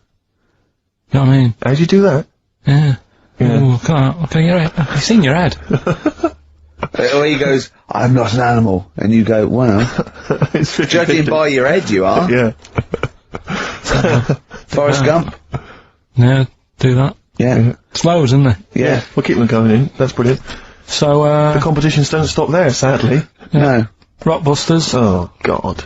Speaker 7: You know what I mean?
Speaker 8: How'd you do that?
Speaker 7: Yeah.
Speaker 8: Yeah.
Speaker 7: Ooh, can I get your head? Have you seen your head?
Speaker 1: Or he goes, I'm not an animal. And you go, well,
Speaker 8: It's 50-50.
Speaker 1: judging by your head you are.
Speaker 8: Yeah.
Speaker 1: Forrest Gump.
Speaker 7: Yeah, do that.
Speaker 1: Yeah.
Speaker 7: It's loads, isn't it?
Speaker 1: Yeah.
Speaker 8: We'll keep them going in. That's brilliant.
Speaker 7: So,
Speaker 8: The competitions don't stop there, sadly.
Speaker 1: No.
Speaker 7: Rockbusters.
Speaker 8: Oh, God.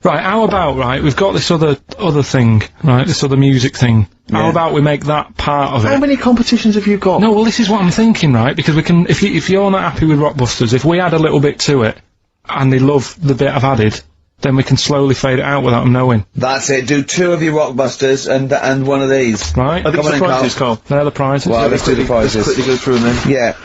Speaker 7: Right, how about, right, we've got this other thing, right, this other music thing. How
Speaker 1: Yeah.
Speaker 7: about we make that part of
Speaker 8: How
Speaker 7: it?
Speaker 8: many competitions have you got?
Speaker 7: No, well, this is what I'm thinking, right, because we can, if you're not happy with Rockbusters, if we add a little bit to it, and they love the bit I've added, then we can slowly fade it out without them knowing.
Speaker 1: That's it. Do 2 of your Rockbusters and one of these.
Speaker 7: Right?
Speaker 8: I think
Speaker 1: Come on
Speaker 8: it's
Speaker 1: in,
Speaker 8: prizes, Carl.
Speaker 7: They're the prizes.
Speaker 1: Well, let's do the
Speaker 8: Let's
Speaker 1: prizes.
Speaker 8: quickly go through them then.
Speaker 1: Yeah.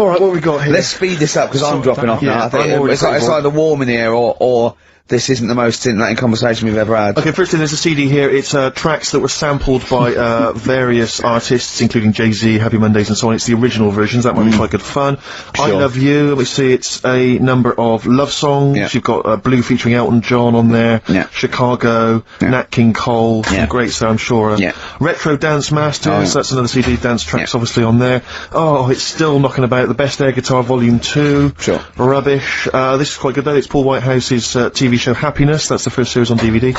Speaker 8: Alright, what have we got here?
Speaker 1: Let's speed this up because I'm dropping off
Speaker 8: Yeah,
Speaker 1: now. I think
Speaker 8: I'm already
Speaker 1: it's
Speaker 8: pretty
Speaker 1: either warm in here or this isn't the most scintillating conversation we've ever had.
Speaker 8: Okay, firstly, there's a CD here. It's tracks that were sampled by various artists, including Jay-Z, Happy Mondays, and so on. It's the original versions. That might be quite good fun. I
Speaker 1: Sure.
Speaker 8: Love You. Let me see. It's a number of love songs.
Speaker 1: Yeah.
Speaker 8: You've got Blue featuring Elton John on there.
Speaker 1: Yeah.
Speaker 8: Chicago.
Speaker 1: Yeah.
Speaker 8: Nat King Cole.
Speaker 1: Yeah.
Speaker 8: Great stuff, I'm sure.
Speaker 1: Yeah.
Speaker 8: Retro Dance Masters.
Speaker 1: Oh, yeah.
Speaker 8: That's another CD. Dance tracks,
Speaker 1: Yeah.
Speaker 8: obviously, on there. Oh, it's still knocking about. The Best Air Guitar Volume 2.
Speaker 1: Sure.
Speaker 8: Rubbish. This is quite good, though. It's Paul Whitehouse's TV show Happiness. That's the first series on DVD.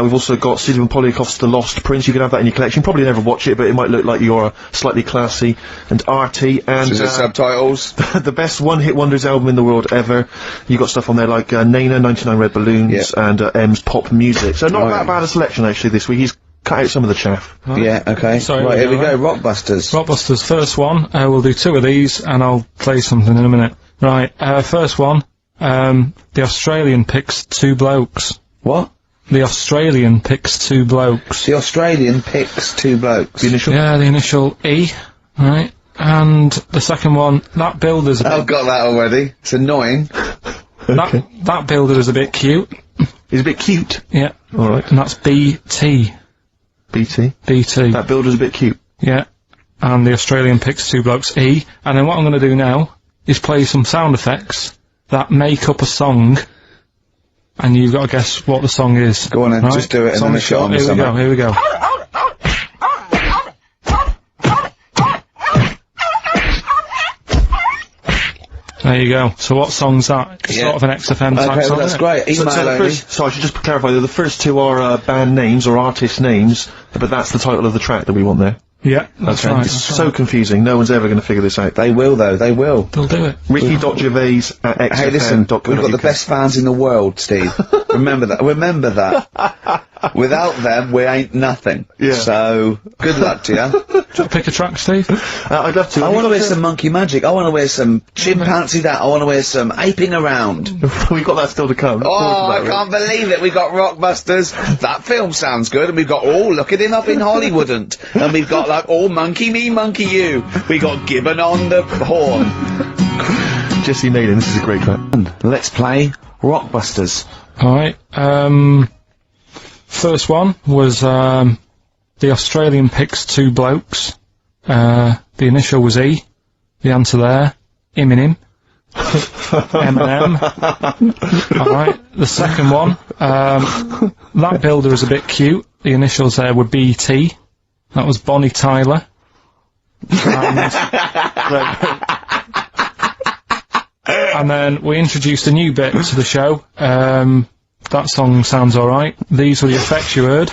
Speaker 8: We've also got Stephen Polyakoff's The Lost Prince. You can have that in your collection. Probably never watch it, but it might look like you're slightly classy and arty. And
Speaker 1: Is it subtitles?
Speaker 8: the best one-hit wonders album in the world ever. You got stuff on there like Nena, 99 Red Balloons, and M's Pop Music. So not that bad a selection actually this week. He's cut out some of the chaff.
Speaker 1: Yeah, okay.
Speaker 7: So
Speaker 1: right, here we go.
Speaker 7: right?
Speaker 1: Rockbusters.
Speaker 7: Rockbusters, first one. We'll do 2 of these, and I'll play something in a minute. Right, first one. The Australian picks 2 blokes.
Speaker 1: What?
Speaker 7: The Australian picks 2 blokes.
Speaker 1: The Australian picks 2 blokes.
Speaker 8: The initial.
Speaker 7: Yeah, the initial E, right? And the second one, that builder's a
Speaker 1: I've
Speaker 7: bit,
Speaker 1: got that already. It's annoying.
Speaker 7: that builder is a bit cute.
Speaker 8: He's a bit cute.
Speaker 7: Yeah.
Speaker 8: Alright.
Speaker 7: And that's BT.
Speaker 8: BT.
Speaker 7: BT.
Speaker 8: That builder's a bit cute.
Speaker 7: Yeah. And the Australian picks 2 blokes, E. And then what I'm going to do now is play some sound effects that make up a song. And you've got to guess what the song is.
Speaker 1: Go on then,
Speaker 7: right?
Speaker 1: just do it and then
Speaker 7: Song
Speaker 1: a shot on
Speaker 7: Here we
Speaker 1: something.
Speaker 7: go, here we go. There you go. So what song's that? It's
Speaker 1: Yeah.
Speaker 7: sort of an XFM type
Speaker 1: Okay,
Speaker 7: song,
Speaker 1: well, that's
Speaker 7: isn't it?
Speaker 1: great. Email
Speaker 8: So the
Speaker 1: only.
Speaker 8: first, so I should just clarify that the first 2 are band names or artist names, but that's the title of the track that we want there.
Speaker 7: Yeah, that's
Speaker 8: Okay.
Speaker 7: right.
Speaker 8: It's
Speaker 7: That's
Speaker 8: so
Speaker 7: right.
Speaker 8: confusing. No one's ever going to figure this out.
Speaker 1: They will, though. They will.
Speaker 7: They'll do it.
Speaker 8: Ricky.gervais@xfm.co.uk.
Speaker 1: Hey, listen, we've got the best fans in the world, Steve. Remember that. Remember that. Without them, we ain't nothing.
Speaker 8: Yeah.
Speaker 1: So, good luck to you.
Speaker 7: Do you want to pick a track, Steve?
Speaker 8: I'd love to.
Speaker 1: I want to wear some monkey magic. I want to wear some chimpanzee that. I want to wear some aping around.
Speaker 8: We've got that still to come.
Speaker 1: Oh, I can't believe it. We got Rockbusters. That film sounds good. And we've got, look at him up in Hollywood. And we've got, like, monkey me, monkey you. We got Gibbon on the horn.
Speaker 8: Jesse Naden, this is a great track.
Speaker 1: Let's play Rockbusters.
Speaker 7: Alright, first one was, the Australian picks 2 blokes. The initial was E. The answer there, Eminem. Eminem. Alright, the second one, that builder is a bit cute. The initials there were BT. That was Bonnie Tyler. And then we introduced a new bit to the show. That song sounds alright. These were the effects you heard.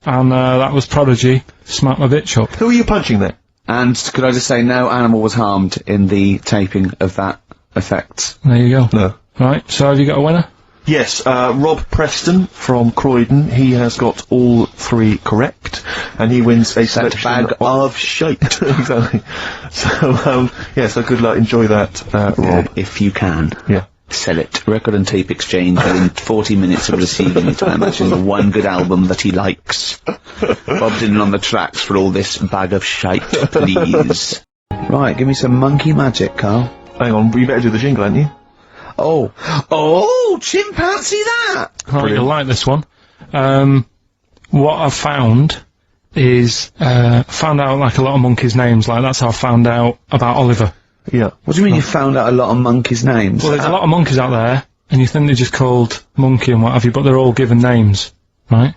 Speaker 7: And that was Prodigy, Smack My Bitch Up.
Speaker 8: Who are you punching there?
Speaker 1: And could I just say, no animal was harmed in the taping of that effect.
Speaker 7: There you go.
Speaker 8: No.
Speaker 7: Right, so have you got a winner?
Speaker 8: Yes, Rob Preston from Croydon. He has got all 3 correct, and he wins a
Speaker 1: That
Speaker 8: selection
Speaker 1: bag of shite.
Speaker 8: Exactly. So, yeah, so good luck. Enjoy that, Rob.
Speaker 1: If you can.
Speaker 8: Yeah.
Speaker 1: Sell it. Record and tape exchange within 40 minutes of receiving it. I imagine the one good album that he likes. Bob Dylan on the tracks for all this bag of shite, please. Right, give me some monkey magic, Carl.
Speaker 8: Hang on, you better do the jingle, ain't you?
Speaker 1: Oh, chimpanzee that!
Speaker 7: Right, you'll like this one. What I've found is, found out like a lot of monkeys' names, like that's how I found out about Oliver.
Speaker 8: Yeah.
Speaker 1: What do you mean you found out a lot of monkeys' names?
Speaker 7: Well, there's a lot of monkeys out there, and you think they're just called Monkey and what have you, but they're all given names, right?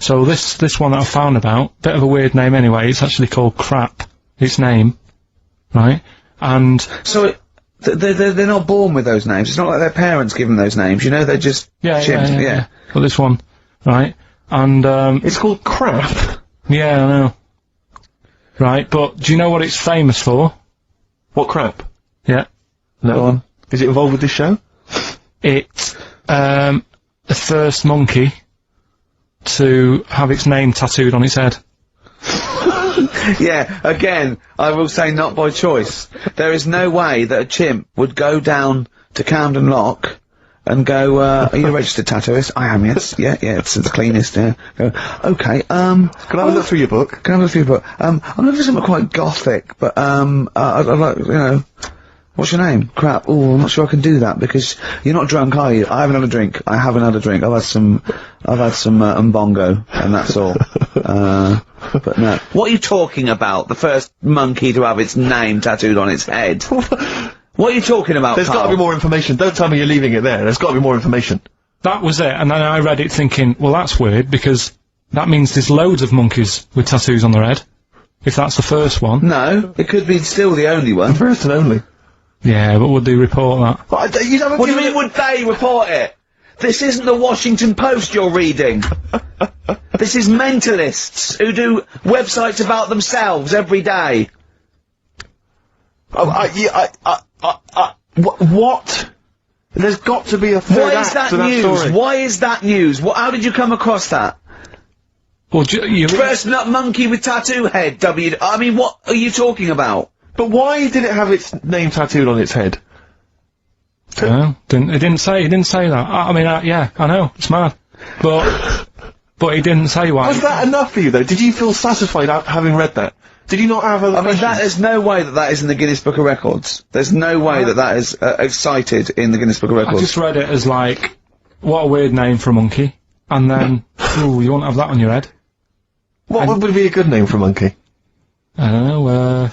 Speaker 7: So this one that I found about, bit of a weird name anyway, it's actually called Crap, its name, right? And...
Speaker 1: So they're not born with those names, it's not like their parents give them those names, you know, they're just chimps, yeah.
Speaker 7: Well, this one, right? And,
Speaker 8: It's called Crap?
Speaker 7: yeah, I know. Right, but do you know what it's famous for?
Speaker 8: What crap?
Speaker 7: Yeah.
Speaker 8: No. Go on. Is it involved with this show?
Speaker 7: It's, the first monkey to have its name tattooed on its head.
Speaker 1: Yeah, again, I will say not by choice. There is no way that a chimp would go down to Camden Lock and go, are you a registered tattooist? I am, yes. Yeah, it's the cleanest, yeah. Go, okay,
Speaker 8: Can I have a look through your book?
Speaker 1: Can I have a look through your book? I'm looking for something quite gothic, but, I'd like, you know, what's your name? Crap. Oh, I'm not sure I can do that because you're not drunk, are you? I haven't had a drink. I haven't had a drink. I've had some Mbongo, and that's all. But no. What are you talking about? The first monkey to have its name tattooed on its head? What are you talking about,
Speaker 8: There's got to be more information. Don't tell me you're leaving it there. There's got to be more information.
Speaker 7: That was it, and then I read it thinking, well, that's weird, because that means there's loads of monkeys with tattoos on their head. If that's the first one.
Speaker 1: No, it could be still the only one.
Speaker 8: First and only.
Speaker 7: Yeah, but would they report that?
Speaker 1: What do you mean, would they report it? This isn't the Washington Post you're reading. This is mentalists who do websites about themselves every day.
Speaker 8: What? There's got to be a third
Speaker 1: Why is
Speaker 8: act
Speaker 1: that
Speaker 8: to that
Speaker 1: news?
Speaker 8: story.
Speaker 1: Why is that news? How did you come across that?
Speaker 7: Well, you
Speaker 1: First nut monkey with tattoo head, I mean, what are you talking about?
Speaker 8: But why did it have its name tattooed on its head?
Speaker 7: No, it didn't say that. I mean, yeah, I know, it's mad. But he didn't say why.
Speaker 8: Was that enough for you, though? Did you feel satisfied having read that? Did you not have other questions?
Speaker 1: There's no way that is in the Guinness Book of Records. There's no way that is cited in the Guinness Book of Records.
Speaker 7: I just read it as like, what a weird name for a monkey. And then, ooh, you won't have that on your head.
Speaker 8: What would be a good name for a monkey?
Speaker 7: I don't know,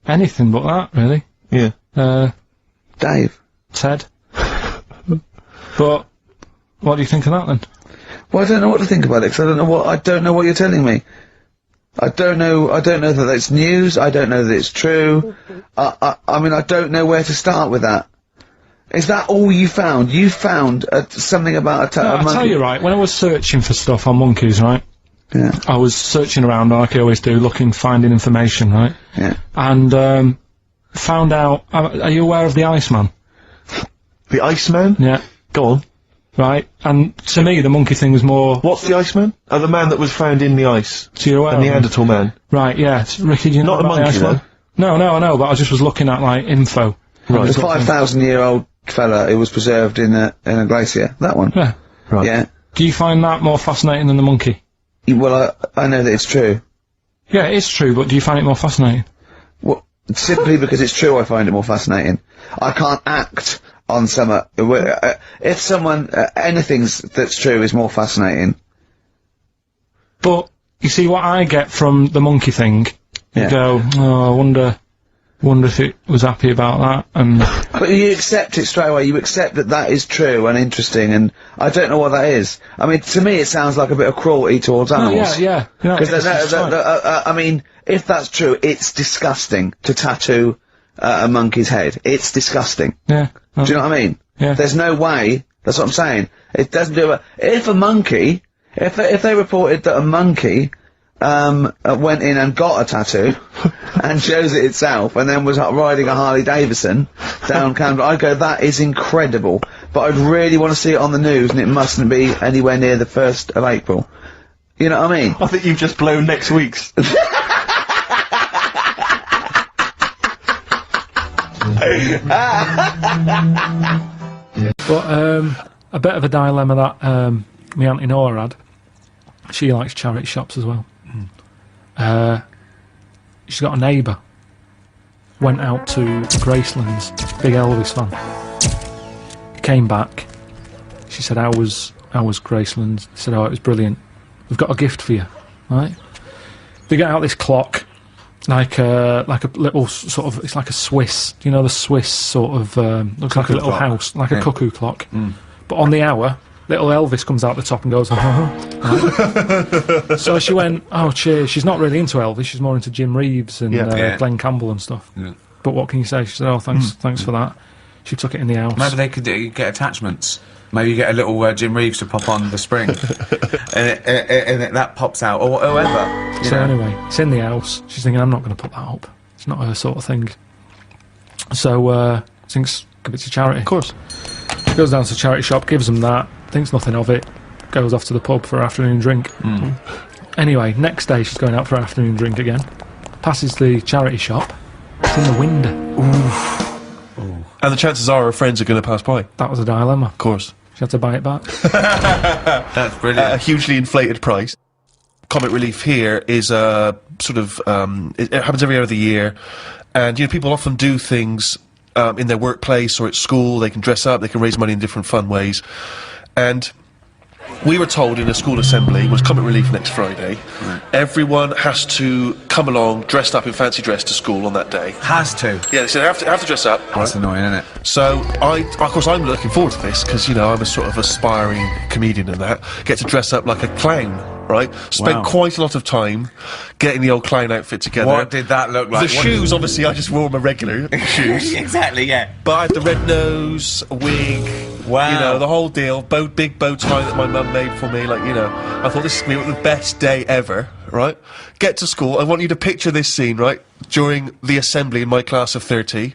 Speaker 7: anything but that, really.
Speaker 8: Yeah.
Speaker 1: Dave.
Speaker 7: Ted. But, what do you think of that then?
Speaker 1: Well, I don't know what to think about it, because I don't know what you're telling me. I don't know that it's news, I don't know that it's true. I mean, I don't know where to start with that. Is that all you found? You found something about a monkey?
Speaker 7: I'll tell you, right, when I was searching for stuff on monkeys, right?
Speaker 1: Yeah.
Speaker 7: I was searching around, like I always do, finding information, right?
Speaker 1: Yeah.
Speaker 7: And, found out, are you aware of the Iceman?
Speaker 8: The Iceman?
Speaker 7: Yeah.
Speaker 8: Go on.
Speaker 7: Right, and to me the monkey thing was more...
Speaker 8: What's the Iceman? Oh, the man that was found in the ice.
Speaker 7: So you're aware
Speaker 8: the
Speaker 7: of him?
Speaker 8: Neanderthal man.
Speaker 7: Right, yeah. Ricky, do you know
Speaker 8: Not the
Speaker 7: about
Speaker 8: monkey,
Speaker 7: Iceman?
Speaker 8: though.
Speaker 7: No, I know, but I just was looking at, info.
Speaker 1: Right. The 5,000-year-old fella who was preserved in a glacier. That one.
Speaker 7: Yeah.
Speaker 8: Right.
Speaker 1: Yeah.
Speaker 7: Do you find that more fascinating than the monkey?
Speaker 1: Well, I know that it's true.
Speaker 7: Yeah, it is true, but do you find it more fascinating?
Speaker 1: Well, simply because it's true I find it more fascinating. I can't act on if someone, anything that's true is more fascinating.
Speaker 7: But, you see, what I get from the monkey thing, you
Speaker 1: Yeah.
Speaker 7: go, oh, I wonder if it was happy about that, and...
Speaker 1: But you accept it straight away, you accept that is true and interesting, and I don't know what that is. I mean, to me it sounds like a bit of cruelty towards animals.
Speaker 7: Yeah. You know,
Speaker 1: Because,
Speaker 7: it's right.
Speaker 1: I mean, if that's true, it's disgusting to tattoo a monkey's head. It's disgusting.
Speaker 7: Yeah.
Speaker 1: Do you know what I mean?
Speaker 7: Yeah.
Speaker 1: There's no way, that's what I'm saying. It doesn't do it. If a monkey, if they reported that a monkey, went in and got a tattoo, and chose it itself, and then was riding a Harley Davidson down Camden, I'd go, that is incredible. But I'd really want to see it on the news, and it mustn't be anywhere near the 1st of April. You know what I mean?
Speaker 8: I think you've just blown next week's.
Speaker 7: But, a bit of a dilemma that, my Auntie Nora had. She likes charity shops as well. She's got a neighbour. Went out to Graceland's, big Elvis fan. Came back. She said, how was Graceland's? Said, oh, it was brilliant. We've got a gift for you, right? They get out this clock, like a little sort of, it's like a Swiss, you know, the Swiss sort of, looks like a little house, like a cuckoo clock. But on the hour, little Elvis comes out the top and goes, right. So she went, oh, cheers. She's not really into Elvis, she's more into Jim Reeves and Glenn Campbell and stuff.
Speaker 6: Yeah.
Speaker 7: But what can you say? She said, oh, thanks for that. She took it in the house.
Speaker 6: Maybe they could get attachments. Maybe you get a little Jim Reeves to pop on the spring, and that pops out, or whatever.
Speaker 7: So anyway, it's in the house. She's thinking, I'm not going to put that up. It's not her sort of thing. So thinks, give it to charity.
Speaker 3: Of course.
Speaker 7: She goes down to the charity shop, gives them that, thinks nothing of it, goes off to the pub for her afternoon drink. Anyway, next day she's going out for her afternoon drink again. Passes the charity shop. It's in the window.
Speaker 3: And the chances are her friends are going to pass by.
Speaker 7: That was a dilemma.
Speaker 3: Of course.
Speaker 7: She had to buy it back.
Speaker 6: That's brilliant.
Speaker 3: A hugely inflated price. Comic relief here is sort of it happens every other year, and you know people often do things in their workplace or at school. They can dress up, they can raise money in different fun ways, and we were told in a school assembly, was Comic Relief next Friday, everyone has to come along dressed up in fancy dress to school on that day.
Speaker 6: Has to.
Speaker 3: Yeah, so they have to dress up.
Speaker 6: That's annoying, isn't it?
Speaker 3: So of course I'm looking forward to this, because, you know, I'm a sort of aspiring comedian and that. Get to dress up like a clown, right? Spent quite a lot of time getting the old clown outfit together.
Speaker 6: What did that look like?
Speaker 3: The shoes, obviously, I just wore my regular shoes.
Speaker 6: Exactly, yeah.
Speaker 3: But I had the red nose, a wig,
Speaker 6: wow,
Speaker 3: you know, the whole deal. Big bow tie that my mum made for me, like, you know. I thought this is going to be the best day ever, right? Get to school, I want you to picture this scene, right? During the assembly in my class of 30.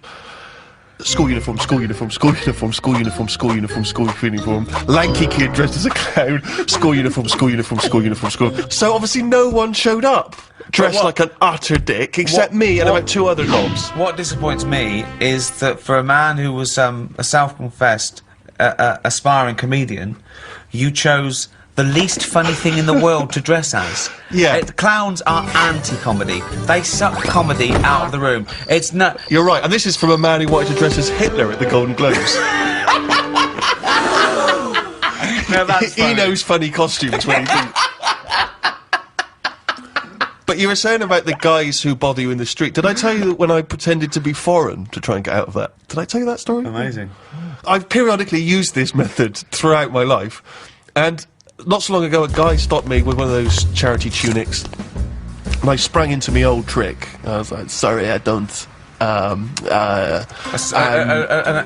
Speaker 3: School uniform, school uniform, school uniform, school uniform, school uniform, school uniform. Lanky kid dressed as a clown. School uniform, school uniform, school uniform, school. So obviously no one showed up dressed like an utter dick, except me and about two other knobs.
Speaker 6: What disappoints me is that for a man who was a self-confessed aspiring comedian, you chose the least funny thing in the world to dress as.
Speaker 3: Yeah.
Speaker 6: Clowns are anti-comedy. They suck comedy out of the room. It's not...
Speaker 3: You're right, and this is from a man who wanted to dress as Hitler at the Golden Globes.
Speaker 6: No, that's
Speaker 3: He knows funny costumes when he thinks... But you were saying about the guys who bother you in the street. Did I tell you that when I pretended to be foreign to try and get out of that? Did I tell you that story?
Speaker 6: Amazing.
Speaker 3: I've periodically used this method throughout my life, and not so long ago a guy stopped me with one of those charity tunics, and I sprang into my old trick. I was like, sorry, I don't...
Speaker 6: an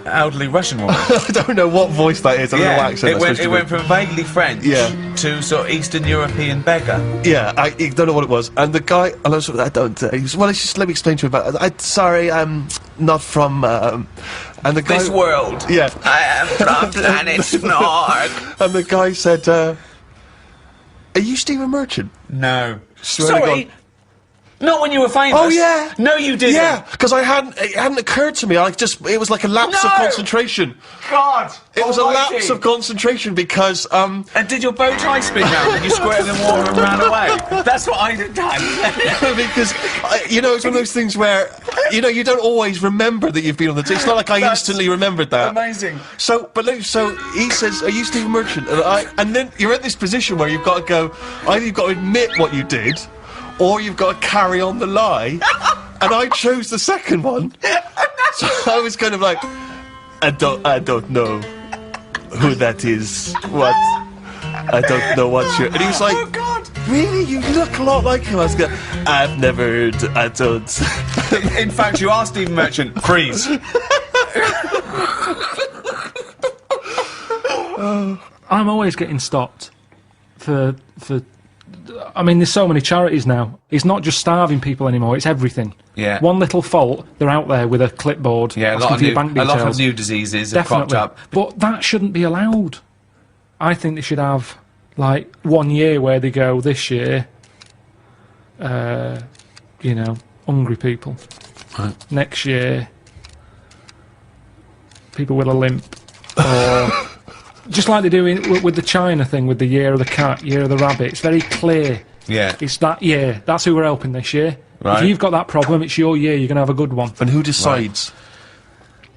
Speaker 6: elderly Russian woman.
Speaker 3: I don't know what voice that is. I don't know what accent
Speaker 6: it went from vaguely French to sort of Eastern European beggar.
Speaker 3: Yeah, I don't know what it was. And the guy, and I was sort of, I don't. He was, well, just let me explain to you about it. Sorry, I'm not from. And the guy,
Speaker 6: this world.
Speaker 3: Yeah,
Speaker 6: I am from planet Snorg.
Speaker 3: And the guy said, "Are you Stephen Merchant?"
Speaker 6: No.
Speaker 3: Swear to
Speaker 6: Sorry.
Speaker 3: God.
Speaker 6: Not when you were famous.
Speaker 3: Oh yeah.
Speaker 6: No, you didn't.
Speaker 3: Yeah, because it hadn't occurred to me. It was like a lapse of concentration.
Speaker 6: God.
Speaker 3: It was a lapse of concentration because
Speaker 6: And did your bow tie spin round and you squirted in water and ran away? That's what I'd have done.
Speaker 3: Because you know, it's one of those things where you know you don't always remember that you've been on the. It's not like I instantly remembered that.
Speaker 6: Amazing.
Speaker 3: So he says, "Are you Stephen Merchant?" And then you're at this position where you've got to go. Either you've got to admit what you did, or you've got to carry on the lie. And I chose the second one. So I was kind of like, I don't know who that is. What? I don't know what you're... And he was like, oh God, really? You look a lot like him. I was going, I've never heard, I don't...
Speaker 6: In fact, you are Stephen Merchant. Freeze.
Speaker 7: I'm always getting stopped for I mean, there's so many charities now. It's not just starving people anymore, it's everything.
Speaker 6: Yeah.
Speaker 7: One little fault, they're out there with a clipboard asking for your bank details.
Speaker 6: A lot of new diseases have cropped up.
Speaker 7: But that shouldn't be allowed. I think they should have, like, 1 year where they go, this year, you know, hungry people.
Speaker 3: Right.
Speaker 7: Next year, people with a limp. Or... just like they do with the China thing, with the year of the cat, year of the rabbit. It's very clear.
Speaker 6: Yeah.
Speaker 7: It's that year. That's who we're helping this year.
Speaker 6: Right.
Speaker 7: If you've got that problem, it's your year. You're going to have a good one.
Speaker 3: And who decides?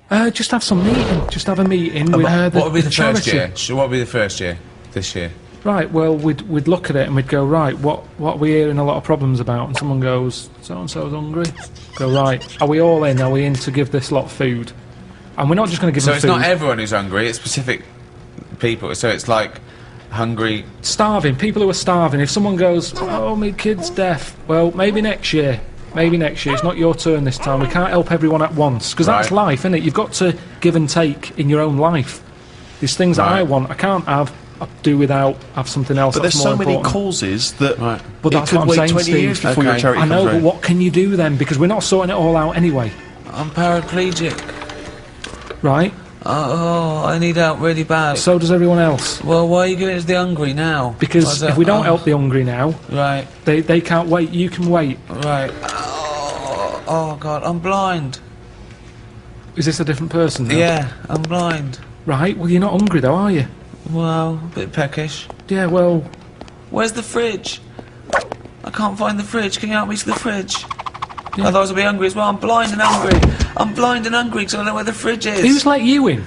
Speaker 7: Right. Just have some meeting. Just have a meeting with
Speaker 6: what would be the
Speaker 7: charity.
Speaker 6: first year? So what would be the first year? This year?
Speaker 7: Right. Well, we'd look at it and we'd go, right, what are we hearing a lot of problems about? And someone goes, so-and-so's hungry. Go, right, are we all in? Are we in to give this lot food? And we're not just going to give them food.
Speaker 6: So it's not everyone who's hungry, it's specific people. So it's like hungry.
Speaker 7: Starving. People who are starving. If someone goes, oh, my kid's deaf, well, maybe next year. Maybe next year. It's not your turn this time. We can't help everyone at once. Because that's life, isn't it? You've got to give and take in your own life. There's things that I want, I can't have, I do without, have something else.
Speaker 3: But
Speaker 7: that's
Speaker 3: there's so
Speaker 7: more
Speaker 3: many
Speaker 7: important.
Speaker 3: causes that
Speaker 7: But that's
Speaker 3: it could
Speaker 7: what I'm
Speaker 3: wait
Speaker 7: saying,
Speaker 3: 20 years
Speaker 7: Steve.
Speaker 3: before your charity
Speaker 7: I know,
Speaker 3: comes
Speaker 7: but
Speaker 3: round.
Speaker 7: what can you do then? Because we're not sorting it all out anyway.
Speaker 6: I'm paraplegic.
Speaker 7: Right?
Speaker 6: Oh, I need help really bad.
Speaker 7: So does everyone else.
Speaker 6: Well, why are you giving it to the hungry now?
Speaker 7: Because if we don't help the hungry now,
Speaker 6: Right.
Speaker 7: they can't wait, you can wait.
Speaker 6: Right. Oh God, I'm blind.
Speaker 7: Is this a different person now?
Speaker 6: Yeah, I'm blind.
Speaker 7: Right, well you're not hungry though, are you?
Speaker 6: Well, a bit peckish.
Speaker 7: Yeah, well...
Speaker 6: Where's the fridge? I can't find the fridge. Can you help me to the fridge?
Speaker 7: Yeah.
Speaker 6: Otherwise I'll be hungry as well. I'm blind and hungry. I'm blind and hungry because I don't know where the fridge is.
Speaker 7: Who's let you in?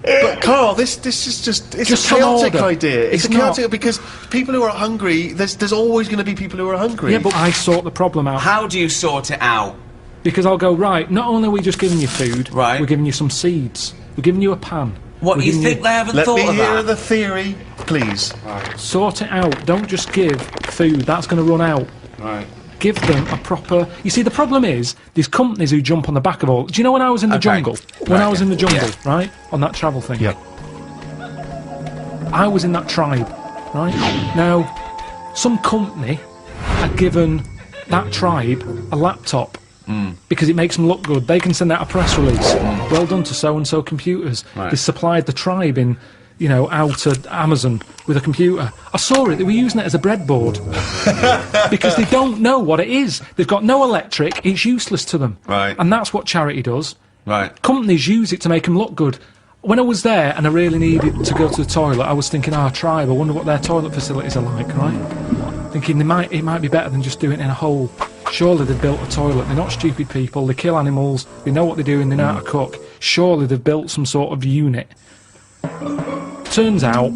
Speaker 3: But Carl, this is just a
Speaker 7: some
Speaker 3: chaotic
Speaker 7: order.
Speaker 3: idea. It's
Speaker 7: It's
Speaker 3: a chaotic
Speaker 7: not.
Speaker 3: because people who are hungry, there's always going to be people who are hungry.
Speaker 7: Yeah, but I sort the problem out.
Speaker 6: How do you sort it out?
Speaker 7: Because I'll go, right, not only are we just giving you food,
Speaker 6: Right.
Speaker 7: we're giving you some seeds. We're giving you a pan.
Speaker 6: What,
Speaker 7: We're
Speaker 6: you
Speaker 7: giving
Speaker 6: think they haven't
Speaker 3: Let
Speaker 6: thought
Speaker 3: me
Speaker 6: of
Speaker 3: hear
Speaker 6: that?
Speaker 3: the theory, please.
Speaker 7: Sort it out. Don't just give food. That's going to run out.
Speaker 6: Right.
Speaker 7: Give them a proper... You see, the problem is, there's companies who jump on the back of all... Do you know when I was in the
Speaker 6: Okay.
Speaker 7: jungle? When I was in the jungle,
Speaker 6: Yeah.
Speaker 7: right? On that travel thing.
Speaker 3: Yeah.
Speaker 7: I was in that tribe, right? Now, some company had given that tribe a laptop because it makes them look good. They can send out a press release. Well done to so-and-so computers.
Speaker 6: Right.
Speaker 7: They supplied the tribe in, you know, out at Amazon with a computer. I saw it. They were using it as a breadboard because they don't know what it is. They've got no electric. It's useless to them.
Speaker 6: Right.
Speaker 7: And that's what charity does.
Speaker 6: Right.
Speaker 7: Companies use it to make them look good. When I was there and I really needed to go to the toilet, I was thinking, tribe, I wonder what their toilet facilities are like, right? Thinking it might be better than just doing it in a hole. Surely they've built a toilet. They're not stupid people. They kill animals. They know what they're doing. They know how to cook. Surely they've built some sort of unit. Turns out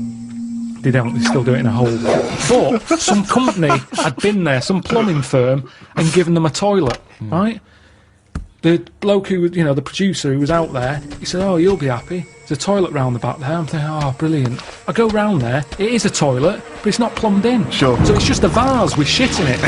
Speaker 7: they don't. They still do it in a hole. But some company had been there, some plumbing firm, and given them a toilet, right? The bloke who, you know, the producer who was out there, he said, oh, you'll be happy. There's a toilet round the back there. I'm thinking, oh, brilliant. I go round there, it is a toilet, but it's not plumbed in.
Speaker 3: Sure.
Speaker 7: So it's just a vase with shit in it.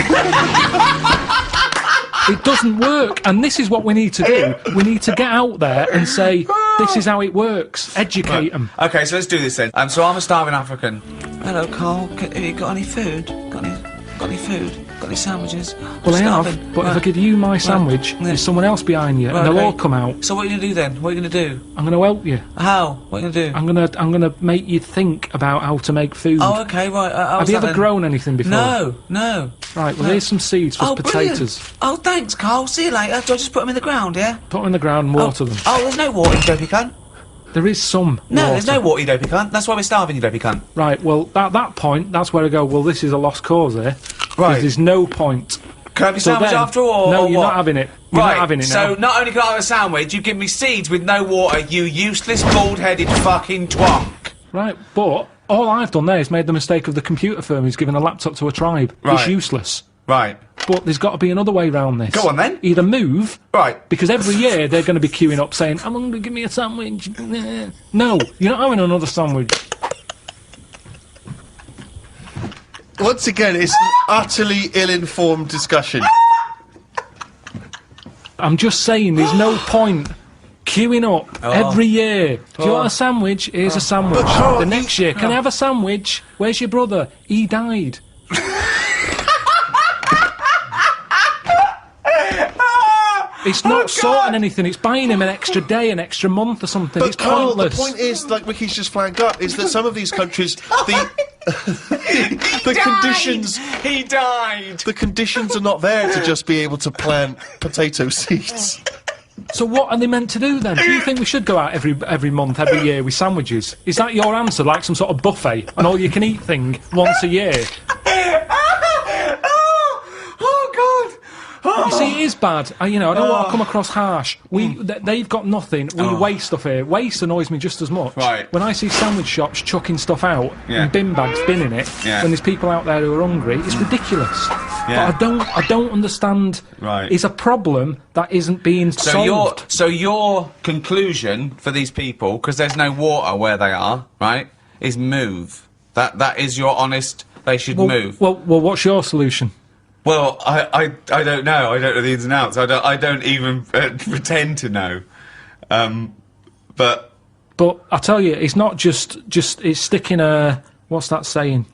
Speaker 7: It doesn't work, and this is what we need to do. We need to get out there and say, this is how it works. Educate them.
Speaker 6: Okay, so let's do this then. So I'm a starving African. Hello, Carl. Have you got any food? Got any food? Got any sandwiches?
Speaker 7: Well, I
Speaker 6: Starving.
Speaker 7: have, but if I
Speaker 6: Right.
Speaker 7: give you my sandwich,
Speaker 6: Yeah.
Speaker 7: there's someone else behind you,
Speaker 6: Right,
Speaker 7: and they'll
Speaker 6: okay.
Speaker 7: all come out.
Speaker 6: So what are you gonna do then? What are you gonna do?
Speaker 7: I'm going to help you.
Speaker 6: How? What are you gonna do?
Speaker 7: I'm gonna make you think about how to make food.
Speaker 6: Oh, okay, right.
Speaker 7: Have you ever grown anything before?
Speaker 6: No, no.
Speaker 7: Right, well, here's some seeds for
Speaker 6: Brilliant.
Speaker 7: potatoes.
Speaker 6: Oh, thanks, Carl. See you later. Do I just put them in the ground, yeah?
Speaker 7: Put them in the ground and water them.
Speaker 6: Oh, there's no water, you dopey cunt.
Speaker 7: There is some
Speaker 6: No,
Speaker 7: water.
Speaker 6: there's no water, you dopey cunt. That's why we're starving, you dopey cunt.
Speaker 7: Right, well, at that point, that's where I go, well, this is a lost cause here. 'Cause
Speaker 6: Right.
Speaker 7: There's no point.
Speaker 6: Can I have your
Speaker 7: So
Speaker 6: sandwich
Speaker 7: then-
Speaker 6: after all?
Speaker 7: No,
Speaker 6: or
Speaker 7: you're
Speaker 6: what?
Speaker 7: not having it. You're
Speaker 6: right,
Speaker 7: not having it now.
Speaker 6: so not only can I have a sandwich, you give me seeds with no water, you useless, bald-headed fucking twonk.
Speaker 7: Right, but all I've done there is made the mistake of the computer firm who's given a laptop to a tribe. It's
Speaker 6: Right.
Speaker 7: useless.
Speaker 6: Right.
Speaker 7: But there's got to be another way round this.
Speaker 6: Go on, then.
Speaker 7: Either move,
Speaker 6: Right.
Speaker 7: because every year they're going to be queuing up saying, I'm hungry, give me a sandwich. No, you're not having another sandwich.
Speaker 3: Once again, it's an utterly ill-informed discussion.
Speaker 7: I'm just saying, there's no point queuing up every year. Do you want a sandwich? Here's a sandwich.
Speaker 3: But Carl,
Speaker 7: The next year, can I have a sandwich? Where's your brother? He died. It's not sorting anything. It's buying him an extra day, an extra month or something.
Speaker 3: But
Speaker 7: It's
Speaker 3: Carl,
Speaker 7: pointless.
Speaker 3: the point is, like Ricky's just flagged up, is that some of these countries, the conditions,
Speaker 6: He died!
Speaker 3: the conditions are not there to just be able to plant potato seeds.
Speaker 7: So what are they meant to do then? Do you think we should go out every month, every year with sandwiches? Is that your answer, like some sort of buffet, an all-you-can-eat thing once a year? You see, it is bad. I don't want to come across harsh. They've got nothing. We waste stuff here. Waste annoys me just as much.
Speaker 6: Right.
Speaker 7: When I see sandwich shops chucking stuff out
Speaker 6: Yeah.
Speaker 7: in bin bags, binning it,
Speaker 6: Yeah.
Speaker 7: when there's people out there who are hungry, it's ridiculous.
Speaker 6: Yeah.
Speaker 7: But I don't understand.
Speaker 6: Right.
Speaker 7: It's a problem that isn't being solved.
Speaker 6: So your conclusion for these people, because there's no water where they are, right, is move. That is your honest. They should move.
Speaker 7: Well, what's your solution?
Speaker 6: Well, I don't know. I don't know the ins and outs. I don't even pretend to know. But
Speaker 7: I tell you, it's not just it's sticking a, what's that saying?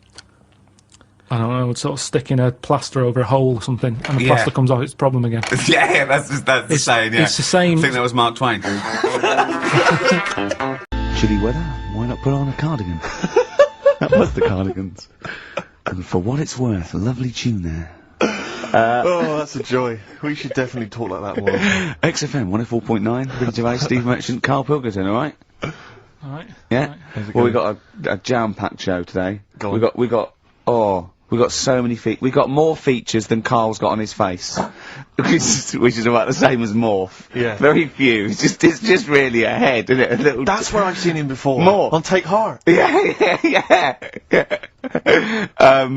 Speaker 7: I don't know, it's sort of sticking a plaster over a hole or something, and the plaster comes off, it's a problem again.
Speaker 6: yeah, that's the saying. Yeah,
Speaker 7: it's the same.
Speaker 6: I think that was Mark Twain.
Speaker 1: Chilly weather, why not put on a cardigan? That was the Cardigans. And for what it's worth, a lovely tune there.
Speaker 8: Oh, that's a joy. We should definitely talk like that more.
Speaker 1: XFM 104.9, Ricky Gervais, Steve Merchant, Karl Pilkington, alright?
Speaker 7: Alright.
Speaker 1: Yeah?
Speaker 8: How's it
Speaker 1: Well, we
Speaker 8: going?
Speaker 1: got a jam-packed show today.
Speaker 8: Go
Speaker 1: We
Speaker 8: on.
Speaker 1: got so many we got more features than Carl's got on his face. which is about the same as Morph.
Speaker 8: Yeah.
Speaker 1: Very few. It's just really a head, isn't it? A little.
Speaker 8: That's where I've seen him before.
Speaker 1: More.
Speaker 8: On Take Heart.
Speaker 1: Yeah.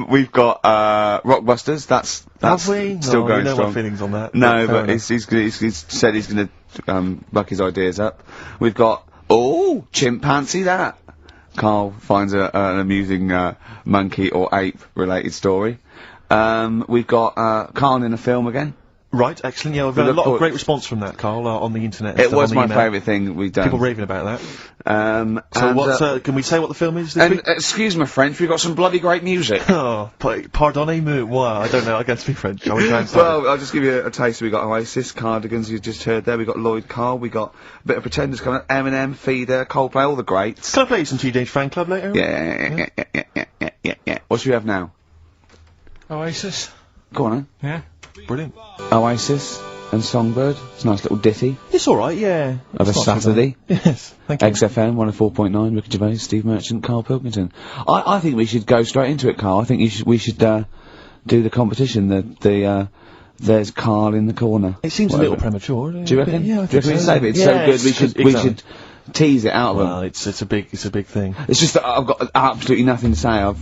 Speaker 1: We've got Rockbusters. That's
Speaker 8: Have we?
Speaker 1: still
Speaker 8: No,
Speaker 1: going
Speaker 8: you know
Speaker 1: strong.
Speaker 8: my feelings on that.
Speaker 1: No,
Speaker 8: fair
Speaker 1: but
Speaker 8: enough.
Speaker 1: he's said he's going to buck his ideas up. We've got chimpanzee that. Carl finds an amusing monkey or ape related story. We've got Carl in a film again.
Speaker 8: Right, excellent. Yeah, we've had a lot of great response from that, Carl, on the internet. And
Speaker 1: It
Speaker 8: stuff,
Speaker 1: was
Speaker 8: on the
Speaker 1: my
Speaker 8: email.
Speaker 1: favourite thing we've done.
Speaker 8: People raving about that.
Speaker 1: So
Speaker 8: So what's, can we say what the film is this
Speaker 1: and
Speaker 8: week?
Speaker 1: excuse my French, we've got some bloody great music.
Speaker 8: Oh, pardonnez-moi. Wow, I don't know. I can't speak French. Shall we try and
Speaker 1: Well, I'll just give you a taste. We got Oasis, Cardigans, you just heard there. We got Lloyd Carl. We got a bit of Pretenders coming up. Eminem, Feeder, Coldplay, all the greats.
Speaker 8: Can I play you some Teenage Fan Club later?
Speaker 1: Yeah. What should we have now?
Speaker 7: Oasis.
Speaker 1: Go on,
Speaker 7: Yeah.
Speaker 8: Brilliant.
Speaker 1: Oasis and Songbird. It's a nice little ditty
Speaker 8: It's alright, yeah.
Speaker 1: of a
Speaker 8: It's not too
Speaker 1: Saturday.
Speaker 8: bad. Yes, thank you.
Speaker 1: XFM 104.9, Ricky Gervais, Steve Merchant, Karl Pilkington. I think we should go straight into it, Carl. I think we should do the competition. There's Carl in the corner.
Speaker 8: It seems
Speaker 1: Whatever.
Speaker 8: a little premature.
Speaker 1: Do you reckon?
Speaker 8: Yeah, I
Speaker 1: Do you
Speaker 8: think
Speaker 1: reckon we
Speaker 8: so.
Speaker 1: save it? It's
Speaker 8: Yeah,
Speaker 1: so good. We
Speaker 8: exactly.
Speaker 1: should tease it out of them.
Speaker 8: Well, it's a big thing.
Speaker 1: It's just that I've got absolutely nothing to say. I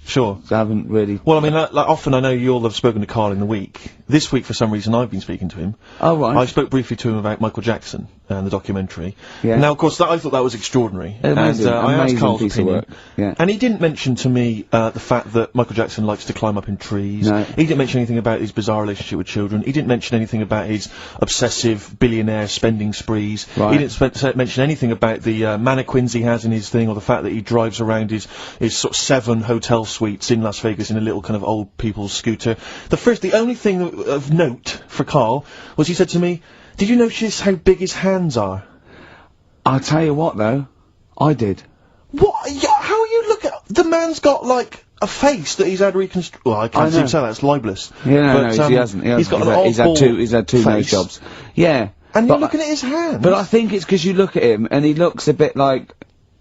Speaker 8: Sure.
Speaker 1: haven't really.
Speaker 8: Well, I mean, like often I know you all have spoken to Carl in the week. This week, for some reason, I've been speaking to him.
Speaker 1: Oh right.
Speaker 8: I spoke briefly to him about Michael Jackson and the documentary.
Speaker 1: Yeah.
Speaker 8: Now, of course, I thought that was extraordinary.
Speaker 1: Amazing,
Speaker 8: and I asked
Speaker 1: amazing
Speaker 8: Carl's
Speaker 1: piece of
Speaker 8: opinion.
Speaker 1: work. Yeah.
Speaker 8: And he didn't mention to me the fact that Michael Jackson likes to climb up in trees.
Speaker 1: No.
Speaker 8: He didn't mention anything about his bizarre relationship with children. He didn't mention anything about his obsessive billionaire spending sprees.
Speaker 1: Right.
Speaker 8: He didn't mention anything about the mannequins he has in his thing, or the fact that he drives around his sort of 7 hotel suites in Las Vegas in a little kind of old people's scooter. The only thing of note for Carl was he said to me, "Did you notice how big his hands are?"
Speaker 1: I'll tell you what though, I did.
Speaker 8: What? Yeah, how are you looking? The man's got like a face that he's had reconstructed. Well, I can't
Speaker 1: know.
Speaker 8: seem to say that. It's libelous.
Speaker 1: Yeah,
Speaker 8: But,
Speaker 1: no, he hasn't.
Speaker 8: He's got an
Speaker 1: he's had
Speaker 8: oddball
Speaker 1: two nose
Speaker 8: face.
Speaker 1: jobs. Yeah.
Speaker 8: And
Speaker 1: but
Speaker 8: you're looking at his hands.
Speaker 1: But I think it's because you look at him and he looks a bit like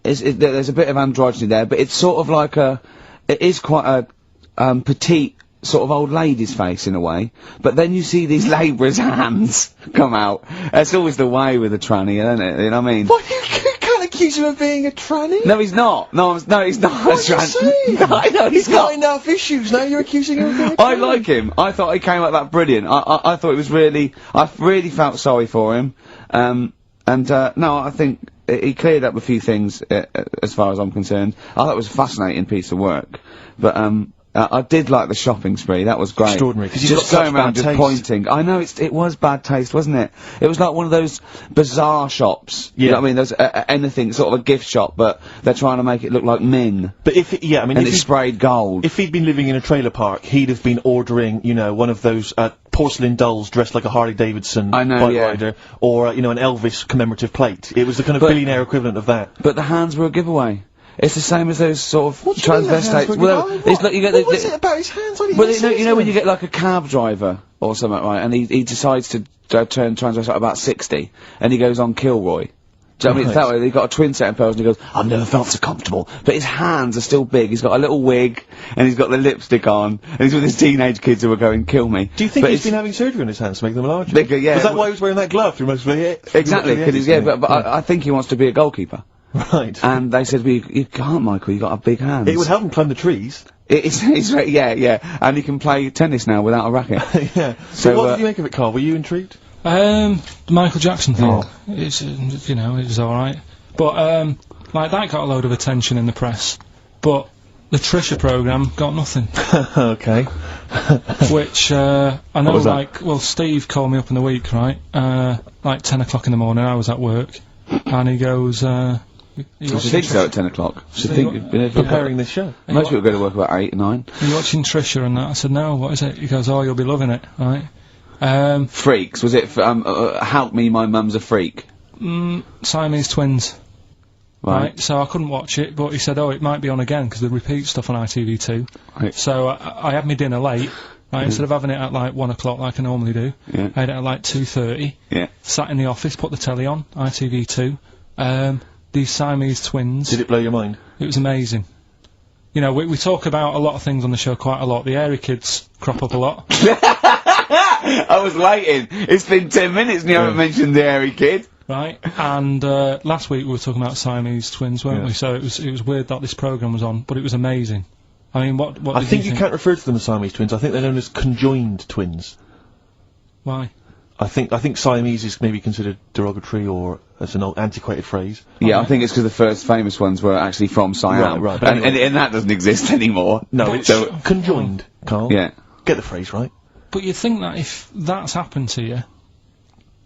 Speaker 1: there's a bit of androgyny there, but it's sort of like it is quite a petite sort of old lady's face in a way. But then you see these labourers' hands come out. That's always the way with a tranny, isn't it? You know what I mean?
Speaker 8: What, you can't accuse him of being a tranny?
Speaker 1: No, he's not. No, he's not.
Speaker 8: What are you saying?
Speaker 1: No, I know he's
Speaker 8: He's got
Speaker 1: not.
Speaker 8: enough issues now, you're accusing him of being a
Speaker 1: I
Speaker 8: tranny.
Speaker 1: like him. I thought he came out that brilliant. I thought it was really. I really felt sorry for him. No, I think he cleared up a few things as far as I'm concerned. I thought it was a fascinating piece of work, but I did like the shopping spree. That was great.
Speaker 8: Extraordinary, 'cause he's
Speaker 1: just
Speaker 8: got such
Speaker 1: going around
Speaker 8: bad
Speaker 1: just
Speaker 8: taste.
Speaker 1: pointing. I know it was bad taste, wasn't it? It was like one of those bazaar shops. You
Speaker 8: Yeah.
Speaker 1: know what I mean? There's anything sort of a gift shop, but they're trying to make it look like Min,
Speaker 8: But if
Speaker 1: and it's sprayed gold.
Speaker 8: if he'd been living in a trailer park, he'd have been ordering, one of those porcelain dolls dressed like a Harley Davidson
Speaker 1: I know,
Speaker 8: bike
Speaker 1: yeah.
Speaker 8: rider, or an Elvis commemorative plate. It was the kind of
Speaker 1: But-
Speaker 8: billionaire equivalent of that.
Speaker 1: But the hands were a giveaway. It's the same as those sort of
Speaker 8: What do you mean the hands
Speaker 1: transvestites.
Speaker 8: were
Speaker 1: Well,
Speaker 8: giveaway?
Speaker 1: it's like you get
Speaker 8: What was it about his hands? I didn't
Speaker 1: Well,
Speaker 8: even
Speaker 1: you know when
Speaker 8: see
Speaker 1: you get like a cab driver or something, right? And he decides to turn transvestite about 60, and he goes on Kilroy. Do you know what I mean? It's
Speaker 8: Right.
Speaker 1: that way. He's got a twin set of pearls, and he goes, "I've never felt so comfortable." But his hands are still big. He's got a little wig, and he's got the lipstick on, and he's with his teenage kids who are going, "Kill me."
Speaker 8: Do you think
Speaker 1: But
Speaker 8: he's
Speaker 1: it's-
Speaker 8: been having surgery on his hands to make them larger?
Speaker 1: Bigger, yeah.
Speaker 8: Was that why he was wearing that glove through most of it?
Speaker 1: Exactly, because but I think he wants to be a goalkeeper.
Speaker 8: Right.
Speaker 1: And they said, well, you can't, Michael. You got a big hands.
Speaker 8: It would help him climb the trees.
Speaker 1: Yeah, and he can play tennis now without a racket.
Speaker 8: Yeah.
Speaker 1: So,
Speaker 8: So what did you make of it, Carl? Were you intrigued?
Speaker 7: The Michael Jackson thing.
Speaker 8: Oh.
Speaker 7: It's you know, it was all right, but like that got a load of attention in the press, but the Trisha program got nothing.
Speaker 8: Okay.
Speaker 7: Which I know,
Speaker 1: was that?
Speaker 7: like, well, Steve called me up in the week, right? Like 10 o'clock in the morning. I was at work, and he goes,
Speaker 1: I think so at 10 o'clock.
Speaker 8: Preparing this show.
Speaker 1: Most people go to work about 8 or 9.
Speaker 7: Are you watching Trisha and that? I said, no, what is it? He goes, oh, you'll be loving it, right?
Speaker 1: Freaks, was it? Help me, my mum's a freak.
Speaker 7: Siamese twins.
Speaker 1: Right.
Speaker 7: Right, so I couldn't watch it, but he said, oh, it might be on again, because they repeat stuff on ITV2.
Speaker 1: Right.
Speaker 7: So I had my dinner late, right, instead of having it at like 1 o'clock like I normally do,
Speaker 1: Yeah.
Speaker 7: I had it at like 2:30,
Speaker 1: Yeah.
Speaker 7: sat in the office, put the telly on, ITV2, these Siamese twins.
Speaker 8: Did it blow your mind?
Speaker 7: It was amazing. You know, we talk about a lot of things on the show quite a lot. The Airy Kids crop up a lot.
Speaker 1: I was waiting. It's been 10 minutes and you haven't mentioned the Airy Kid.
Speaker 7: Right, and last week we were talking about Siamese twins, weren't we? So it was weird that this programme was on, but it was amazing. I mean, what
Speaker 8: I
Speaker 7: did
Speaker 8: think
Speaker 7: you
Speaker 8: you can't refer to them as Siamese twins. I think they're known as conjoined twins.
Speaker 7: Why?
Speaker 8: I think Siamese is maybe considered derogatory or as an old antiquated phrase.
Speaker 1: Yeah, I think it's because the first famous ones were actually from Siam.
Speaker 8: Right, but anyway.
Speaker 1: and that doesn't exist anymore.
Speaker 8: No, it's conjoined, Carl.
Speaker 1: Yeah.
Speaker 8: Get the phrase right.
Speaker 7: But you'd think that if that's happened to you,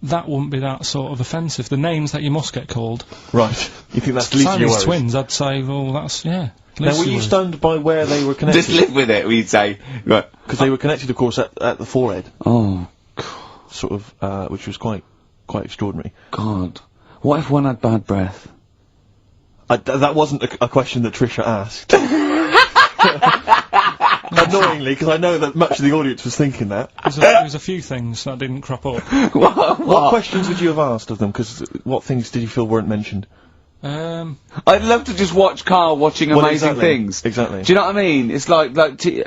Speaker 7: that wouldn't be that sort of offensive. The names that you must get called.
Speaker 8: Right. You think that's the least of your
Speaker 7: Siamese
Speaker 8: worries?
Speaker 7: twins, I'd say, well, that's, yeah.
Speaker 8: Now, were you stunned by where they were connected?
Speaker 1: Just live with it, we'd say. Right.
Speaker 8: Because they were connected, of course, at the forehead.
Speaker 1: Oh,
Speaker 8: Sort of, which was quite extraordinary.
Speaker 1: God. What if one had bad breath?
Speaker 8: That wasn't a question that Trisha asked. Annoyingly, because I know that much of the audience was thinking that.
Speaker 7: There was a few things that didn't crop up.
Speaker 8: What questions would you have asked of them? Because what things did you feel weren't mentioned?
Speaker 1: I'd love to just watch Carl watching amazing things.
Speaker 8: Exactly.
Speaker 1: Do you know what I mean? It's like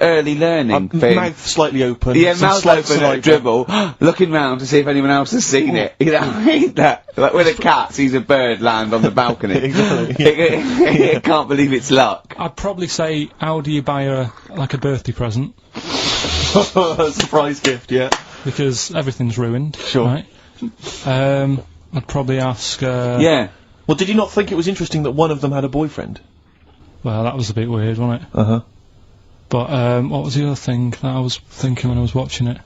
Speaker 1: early learning thing.
Speaker 8: Mouth slightly open.
Speaker 1: Yeah,
Speaker 8: some
Speaker 1: mouth
Speaker 8: slight
Speaker 1: open at
Speaker 8: saliva.
Speaker 1: dribble, looking round to see if anyone else has seen it. You know what I mean? Like when a cat sees a bird land on the balcony.
Speaker 8: Exactly.
Speaker 1: It can't believe it's luck.
Speaker 7: I'd probably say, how do you buy her, like, a birthday present?
Speaker 8: Surprise gift, yeah.
Speaker 7: Because everything's ruined.
Speaker 8: Sure.
Speaker 7: Right? I'd probably ask,
Speaker 1: Yeah.
Speaker 8: Well, did you not think it was interesting that one of them had a boyfriend?
Speaker 7: Well, that was a bit weird, wasn't it?
Speaker 8: Uh-huh.
Speaker 7: But, what was the other thing that I was thinking when I was watching it?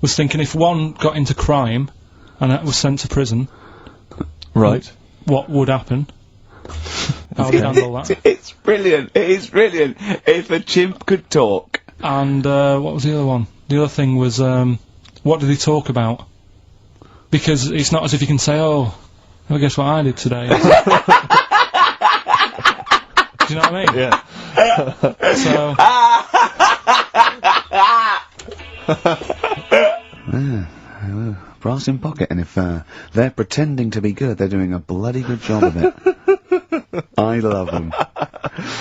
Speaker 7: Was thinking if one got into crime and was sent to prison,
Speaker 8: Right.
Speaker 7: what would happen? How would you handle that?
Speaker 1: It's brilliant. It is brilliant. If a chimp could talk.
Speaker 7: And, what was the other one? The other thing was, what did he talk about? Because it's not as if you can say, oh, well, guess what I did today? Do you know what I mean?
Speaker 8: Yeah.
Speaker 7: So,
Speaker 1: Brass in pocket, and if they're pretending to be good, they're doing a bloody good job of it. I love them.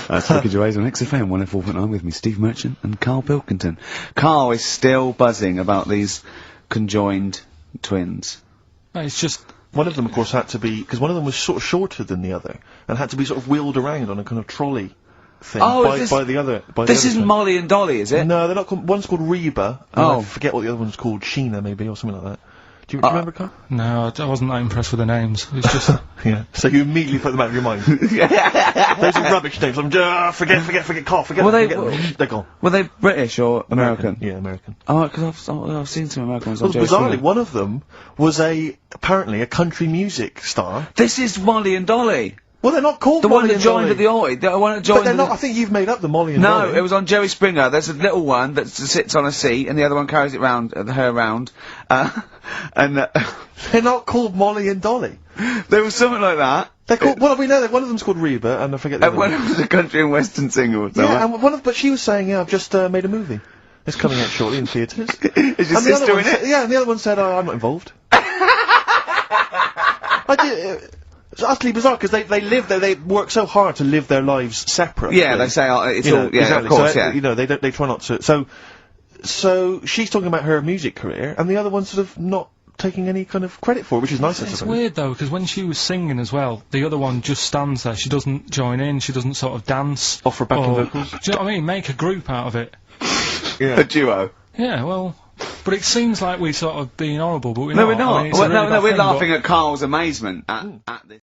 Speaker 1: That's Ricky Gervais on XFM 104.9 with me, Steve Merchant and Karl Pilkington. Karl is still buzzing about these conjoined twins.
Speaker 7: it's just,
Speaker 8: One of them, of course, had to be, because one of them was sort of shorter than the other, and had to be sort of wheeled around on a kind of trolley thing by the other.
Speaker 1: This isn't Molly and Dolly, is it?
Speaker 8: No, they're not called, one's called Reba, and
Speaker 1: Oh.
Speaker 8: I forget what the other one's called, Sheena maybe, or something like that. Do you remember, Carl?
Speaker 7: no, I wasn't that impressed with the names. It's just,
Speaker 8: Yeah. So you immediately put them out of your mind. Those are rubbish names. I'm just, forget, Carl, forget
Speaker 1: Well,
Speaker 8: them, they're gone.
Speaker 1: Were they British or American?
Speaker 8: Yeah, American.
Speaker 1: Oh, because I've seen some American ones
Speaker 8: Well,
Speaker 1: on Jerry
Speaker 8: bizarrely,
Speaker 1: Springer.
Speaker 8: one of them was apparently a country music star.
Speaker 1: This is Molly and Dolly.
Speaker 8: Well, they're not called
Speaker 1: The
Speaker 8: Molly
Speaker 1: one that
Speaker 8: and
Speaker 1: joined
Speaker 8: Dolly.
Speaker 1: at the Oi. The one that joined
Speaker 8: But they're
Speaker 1: at
Speaker 8: not,
Speaker 1: the-
Speaker 8: I think you've made up the Molly and
Speaker 1: No,
Speaker 8: Dolly.
Speaker 1: it was on Jerry Springer. There's a little one that sits on a seat, and the other one carries it round, her round. And
Speaker 8: They're not called Molly and Dolly.
Speaker 1: there was something like that.
Speaker 8: They're called, well, we know that one of them's called Reba, and I forget the
Speaker 1: And
Speaker 8: other
Speaker 1: one
Speaker 8: one.
Speaker 1: was a country and western singer or something.
Speaker 8: Yeah, and but she was saying, yeah, I've just made a movie. It's coming out shortly in theatres.
Speaker 1: Is your
Speaker 8: And the other
Speaker 1: sister
Speaker 8: one
Speaker 1: in it?
Speaker 8: Yeah, and the other one said, oh, I'm not involved. I did, it's utterly bizarre, because they work so hard to live their lives separately.
Speaker 1: Yeah, they say it's
Speaker 8: You know,
Speaker 1: all. Yeah,
Speaker 8: exactly.
Speaker 1: of course.
Speaker 8: So,
Speaker 1: Yeah.
Speaker 8: you know, they try not to. So she's talking about her music career, and the other one's sort of not taking any kind of credit for it, which is nice, I
Speaker 7: It's
Speaker 8: suppose.
Speaker 7: weird though, because when she was singing as well, the other one just stands there. She doesn't join in. She doesn't sort of dance.
Speaker 8: Offer backing
Speaker 7: or-
Speaker 8: vocals.
Speaker 7: Do you know what I mean? Make a group out of it.
Speaker 1: A duo.
Speaker 7: Yeah, well, but it seems like we're sort of being horrible, but we're
Speaker 1: No,
Speaker 7: not.
Speaker 1: we're not.
Speaker 7: I mean, it's a
Speaker 1: Well,
Speaker 7: really
Speaker 1: no,
Speaker 7: bad
Speaker 1: we're
Speaker 7: thing, but-
Speaker 1: laughing at Carl's amazement at this.